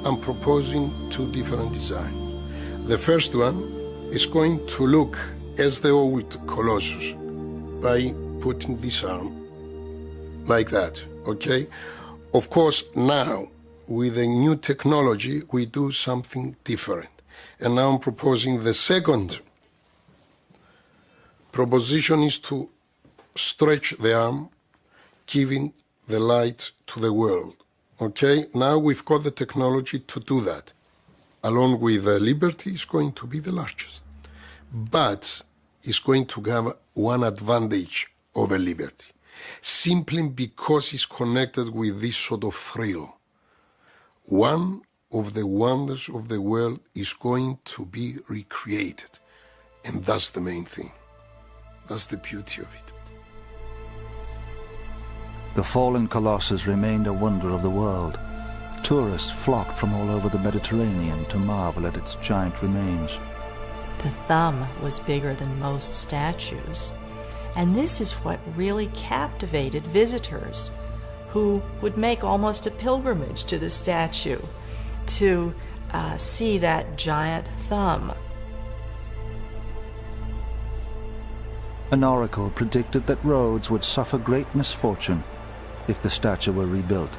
I'm proposing two different designs. The first one is going to look as the old Colossus by putting this arm like that, okay? Of course, now, with the new technology, we do something different. And now I'm proposing the second proposition is to stretch the arm, giving the light to the world. Okay, now we've got the technology to do that. Along with Liberty, it's going to be the largest. But it's going to have one advantage over Liberty, simply because it's connected with this sort of thrill. One of the wonders of the world is going to be recreated. And that's the main thing. That's the beauty of it. The fallen Colossus remained a wonder of the world. Tourists flocked from all over the Mediterranean to marvel at its giant remains. The thumb was bigger than most statues, and this is what really captivated visitors, who would make almost a pilgrimage to the statue to see that giant thumb. An oracle predicted that Rhodes would suffer great misfortune if the statue were rebuilt.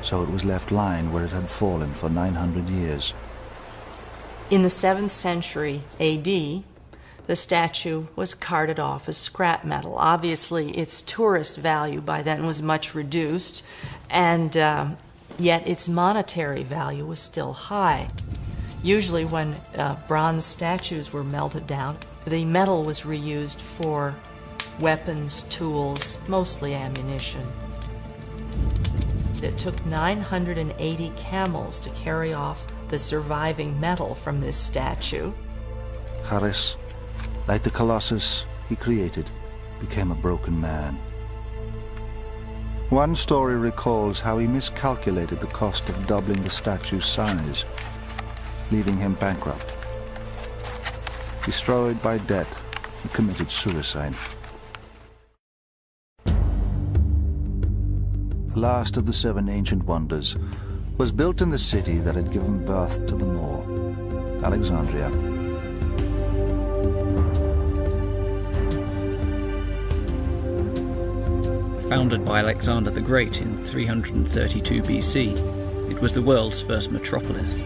So it was left lying where it had fallen for 900 years. In the 7th century AD, the statue was carted off as scrap metal. Obviously, its tourist value by then was much reduced, and yet its monetary value was still high. Usually when bronze statues were melted down, the metal was reused for weapons, tools, mostly ammunition. It took 980 camels to carry off the surviving metal from this statue. Charis, like the Colossus he created, became a broken man. One story recalls how he miscalculated the cost of doubling the statue's size, leaving him bankrupt. Destroyed by debt, he committed suicide. The last of the 7 ancient wonders was built in the city that had given birth to them all, Alexandria. Founded by Alexander the Great in 332 BC, it was the world's first metropolis.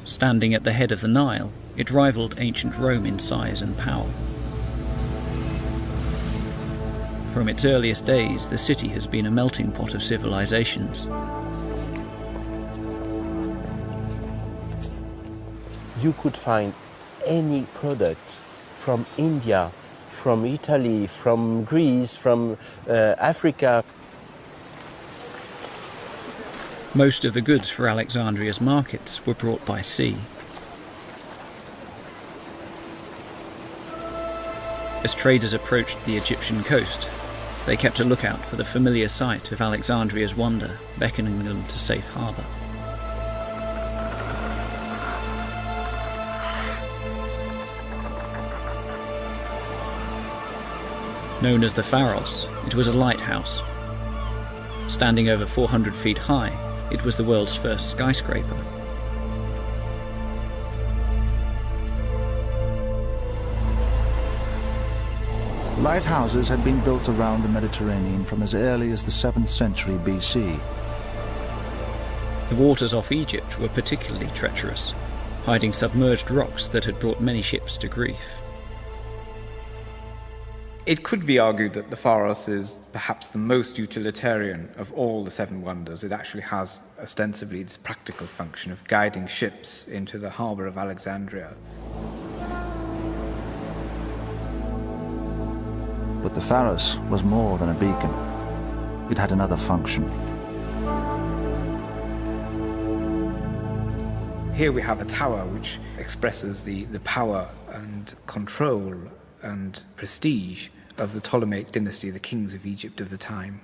Standing at the head of the Nile, it rivaled ancient Rome in size and power. From its earliest days, the city has been a melting pot of civilizations. You could find any product from India, from Italy, from Greece, from Africa. Most of the goods for Alexandria's markets were brought by sea. As traders approached the Egyptian coast, they kept a lookout for the familiar sight of Alexandria's wonder, beckoning them to safe harbour. Known as the Pharos, it was a lighthouse. Standing over 400 feet high, it was the world's first skyscraper. Lighthouses had been built around the Mediterranean from as early as the 7th century BC. The waters off Egypt were particularly treacherous, hiding submerged rocks that had brought many ships to grief. It could be argued that the Pharos is perhaps the most utilitarian of all the 7 wonders. It actually has ostensibly this practical function of guiding ships into the harbour of Alexandria. But the Pharos was more than a beacon. It had another function. Here we have a tower which expresses the power and control and prestige of the Ptolemaic dynasty, the kings of Egypt of the time.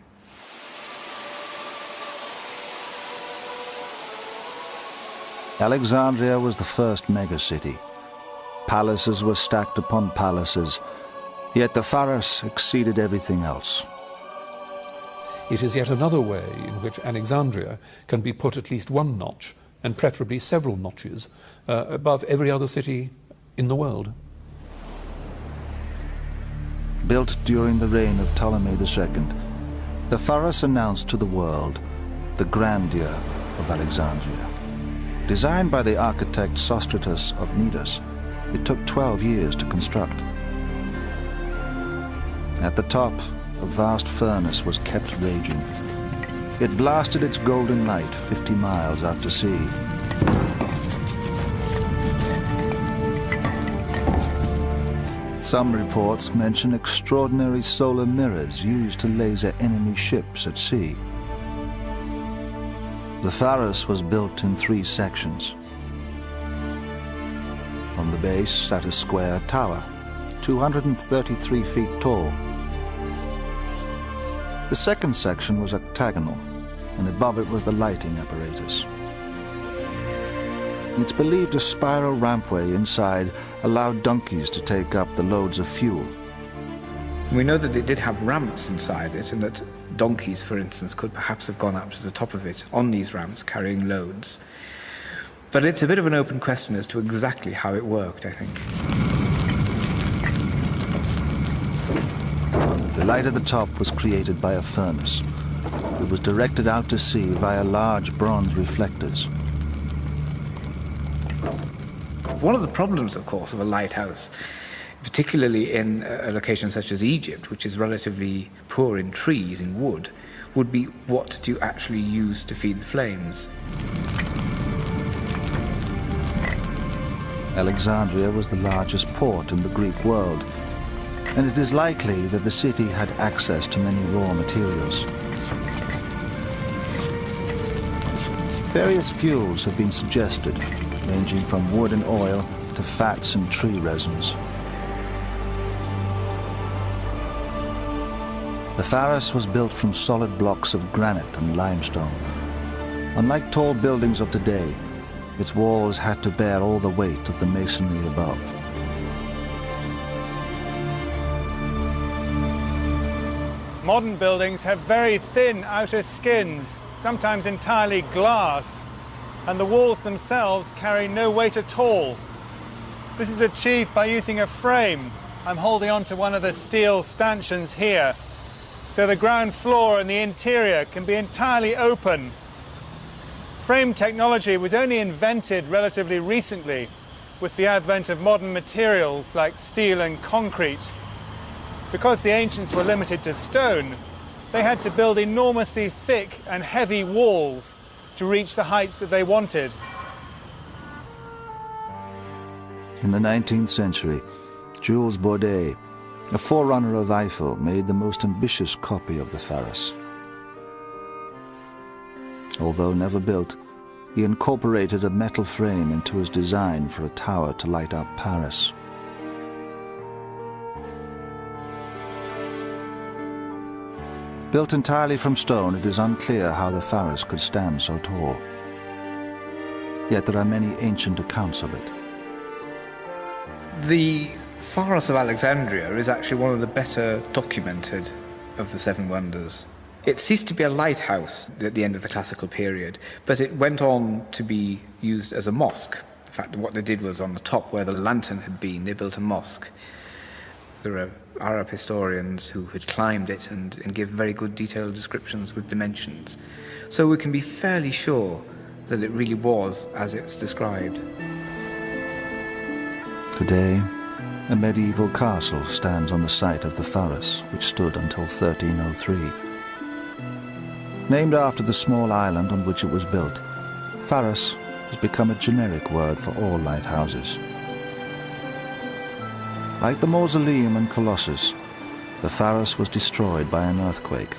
Alexandria was the first megacity. Palaces were stacked upon palaces, yet the Pharos exceeded everything else. It is yet another way in which Alexandria can be put at least one notch, and preferably several notches, above every other city in the world. Built during the reign of Ptolemy II, the Pharos announced to the world the grandeur of Alexandria. Designed by the architect Sostratus of Cnidus, it took 12 years to construct. At the top, a vast furnace was kept raging. It blasted its golden light 50 miles out to sea. Some reports mention extraordinary solar mirrors used to laser enemy ships at sea. The Pharos was built in 3 sections. On the base sat a square tower, 233 feet tall. The second section was octagonal, and above it was the lighting apparatus. It's believed a spiral rampway inside allowed donkeys to take up the loads of fuel. We know that it did have ramps inside it, and that donkeys, for instance, could perhaps have gone up to the top of it on these ramps carrying loads. But it's a bit of an open question as to exactly how it worked, I think. The light at the top was created by a furnace. It was directed out to sea via large bronze reflectors. One of the problems, of course, of a lighthouse, particularly in a location such as Egypt, which is relatively poor in trees, in wood, would be what do you actually use to feed the flames? Alexandria was the largest port in the Greek world, and it is likely that the city had access to many raw materials. Various fuels have been suggested, ranging from wood and oil to fats and tree resins. The Pharos was built from solid blocks of granite and limestone. Unlike tall buildings of today, its walls had to bear all the weight of the masonry above. Modern buildings have very thin outer skins, sometimes entirely glass, and the walls themselves carry no weight at all. This is achieved by using a frame. I'm holding onto one of the steel stanchions here, so the ground floor and the interior can be entirely open. Frame technology was only invented relatively recently with the advent of modern materials like steel and concrete. Because the ancients were limited to stone, they had to build enormously thick and heavy walls to reach the heights that they wanted. In the 19th century, Jules Bordet, a forerunner of Eiffel, made the most ambitious copy of the Pharos. Although never built, he incorporated a metal frame into his design for a tower to light up Paris. Built entirely from stone, it is unclear how the Pharos could stand so tall. Yet there are many ancient accounts of it. The Pharos of Alexandria is actually one of the better documented of the Seven Wonders. It ceased to be a lighthouse at the end of the classical period, but it went on to be used as a mosque. In fact, what they did was on the top where the lantern had been, they built a mosque. There are Arab historians who had climbed it and give very good detailed descriptions with dimensions. So we can be fairly sure that it really was as it's described. Today, a medieval castle stands on the site of the Pharos, which stood until 1303. Named after the small island on which it was built, Pharos has become a generic word for all lighthouses. Like the Mausoleum and Colossus, the Pharos was destroyed by an earthquake.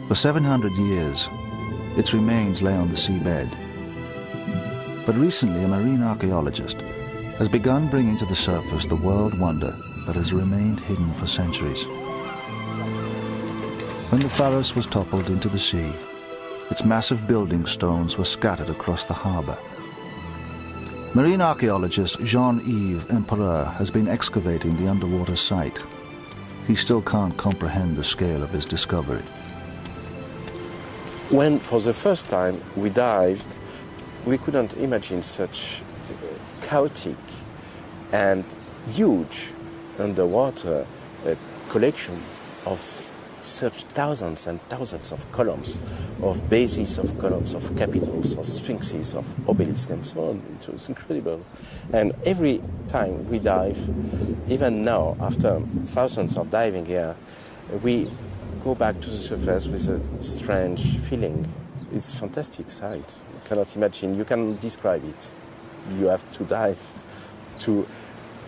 For 700 years, its remains lay on the seabed. But recently, a marine archaeologist has begun bringing to the surface the world wonder that has remained hidden for centuries. When the Pharos was toppled into the sea, its massive building stones were scattered across the harbor. Marine archaeologist Jean-Yves Empereur has been excavating the underwater site. He still can't comprehend the scale of his discovery. When, for the first time, we dived, we couldn't imagine such chaotic and huge underwater collection of such thousands and thousands of columns, of bases of columns, of capitals, of sphinxes, of obelisks, and so on. It was incredible. And every time we dive, even now, after thousands of diving here, we go back to the surface with a strange feeling. It's a fantastic sight. You cannot imagine, you cannot describe it. You have to dive to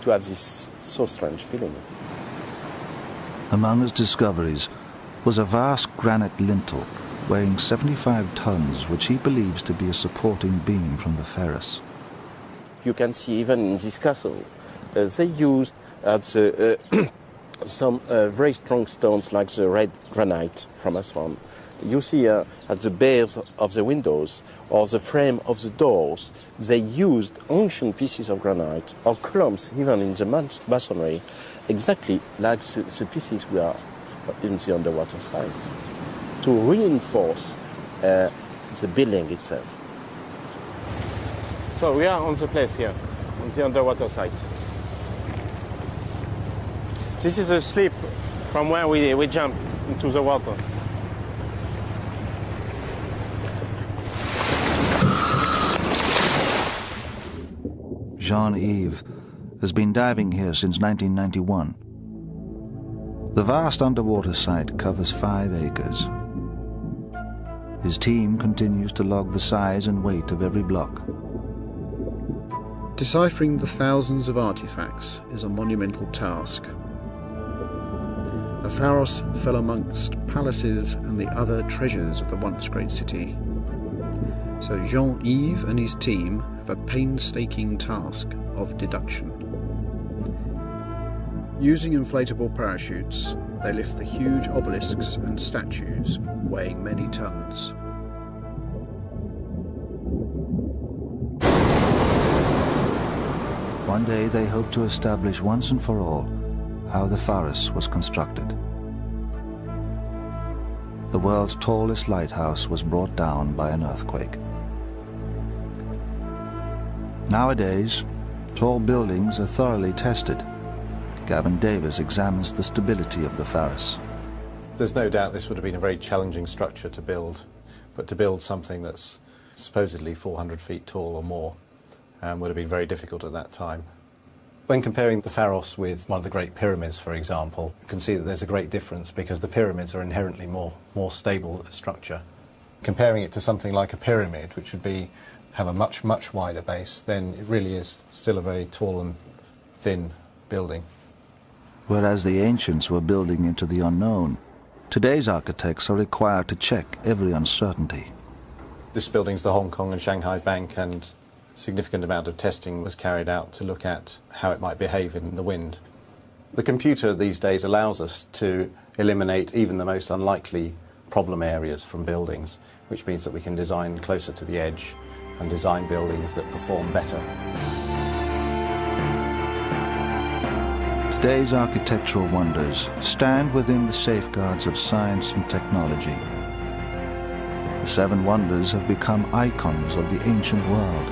have this so strange feeling. Among his discoveries was a vast granite lintel weighing 75 tons, which he believes to be a supporting beam from the Pharos. You can see even in this castle, they used some very strong stones like the red granite from Aswan. You see at the base of the windows or the frame of the doors, they used ancient pieces of granite or columns even in the masonry, exactly like the pieces we are in the underwater site, to reinforce the building itself. So we are on the place here, on the underwater site. This is a slip from where we jump into the water. Jean-Yves has been diving here since 1991. The vast underwater site covers 5 acres. His team continues to log the size and weight of every block. Deciphering the thousands of artifacts is a monumental task. The Pharos fell amongst palaces and the other treasures of the once great city. So Jean-Yves and his team have a painstaking task of deduction. Using inflatable parachutes, they lift the huge obelisks and statues weighing many tons. One day they hope to establish once and for all how the Pharos was constructed. The world's tallest lighthouse was brought down by an earthquake. Nowadays, tall buildings are thoroughly tested. Gavin Davis examines the stability of the Pharos. There's no doubt this would have been a very challenging structure to build, but to build something that's supposedly 400 feet tall or more would have been very difficult at that time. When comparing the Pharos with one of the Great Pyramids, for example, you can see that there's a great difference because the pyramids are inherently more stable structure. Comparing it to something like a pyramid, which would have a much wider base, then it really is still a very tall and thin building. Whereas the ancients were building into the unknown, today's architects are required to check every uncertainty. This building's the Hong Kong and Shanghai Bank, and a significant amount of testing was carried out to look at how it might behave in the wind. The computer these days allows us to eliminate even the most unlikely problem areas from buildings, which means that we can design closer to the edge and design buildings that perform better. Today's architectural wonders stand within the safeguards of science and technology. The 7 wonders have become icons of the ancient world.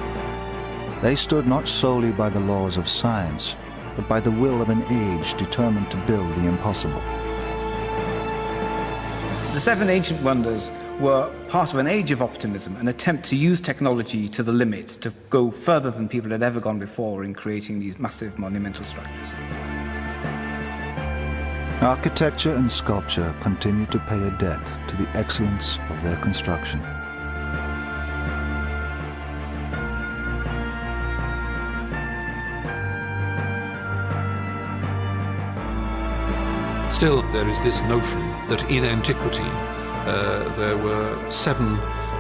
They stood not solely by the laws of science, but by the will of an age determined to build the impossible. The 7 ancient wonders were part of an age of optimism, an attempt to use technology to the limit, to go further than people had ever gone before in creating these massive monumental structures. Architecture and sculpture continue to pay a debt to the excellence of their construction. Still, there is this notion that in antiquity there were 7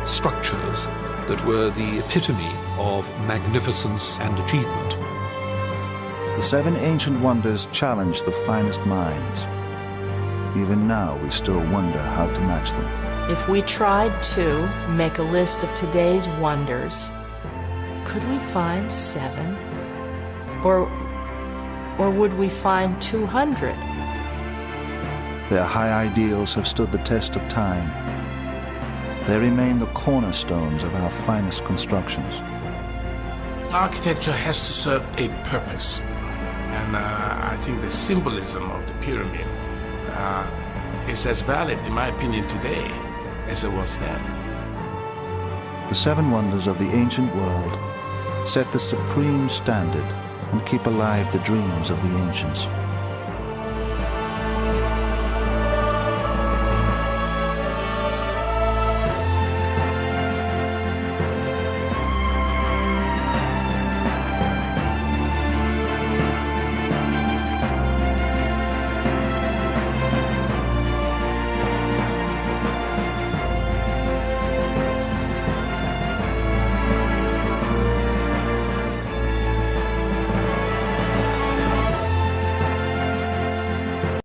structures that were the epitome of magnificence and achievement. The 7 ancient wonders challenge the finest minds. Even now, we still wonder how to match them. If we tried to make a list of today's wonders, could we find 7? Or would we find 200? Their high ideals have stood the test of time. They remain the cornerstones of our finest constructions. Architecture has to serve a purpose. And I think the symbolism of the pyramid is as valid, in my opinion, today as it was then. The 7 wonders of the ancient world set the supreme standard and keep alive the dreams of the ancients.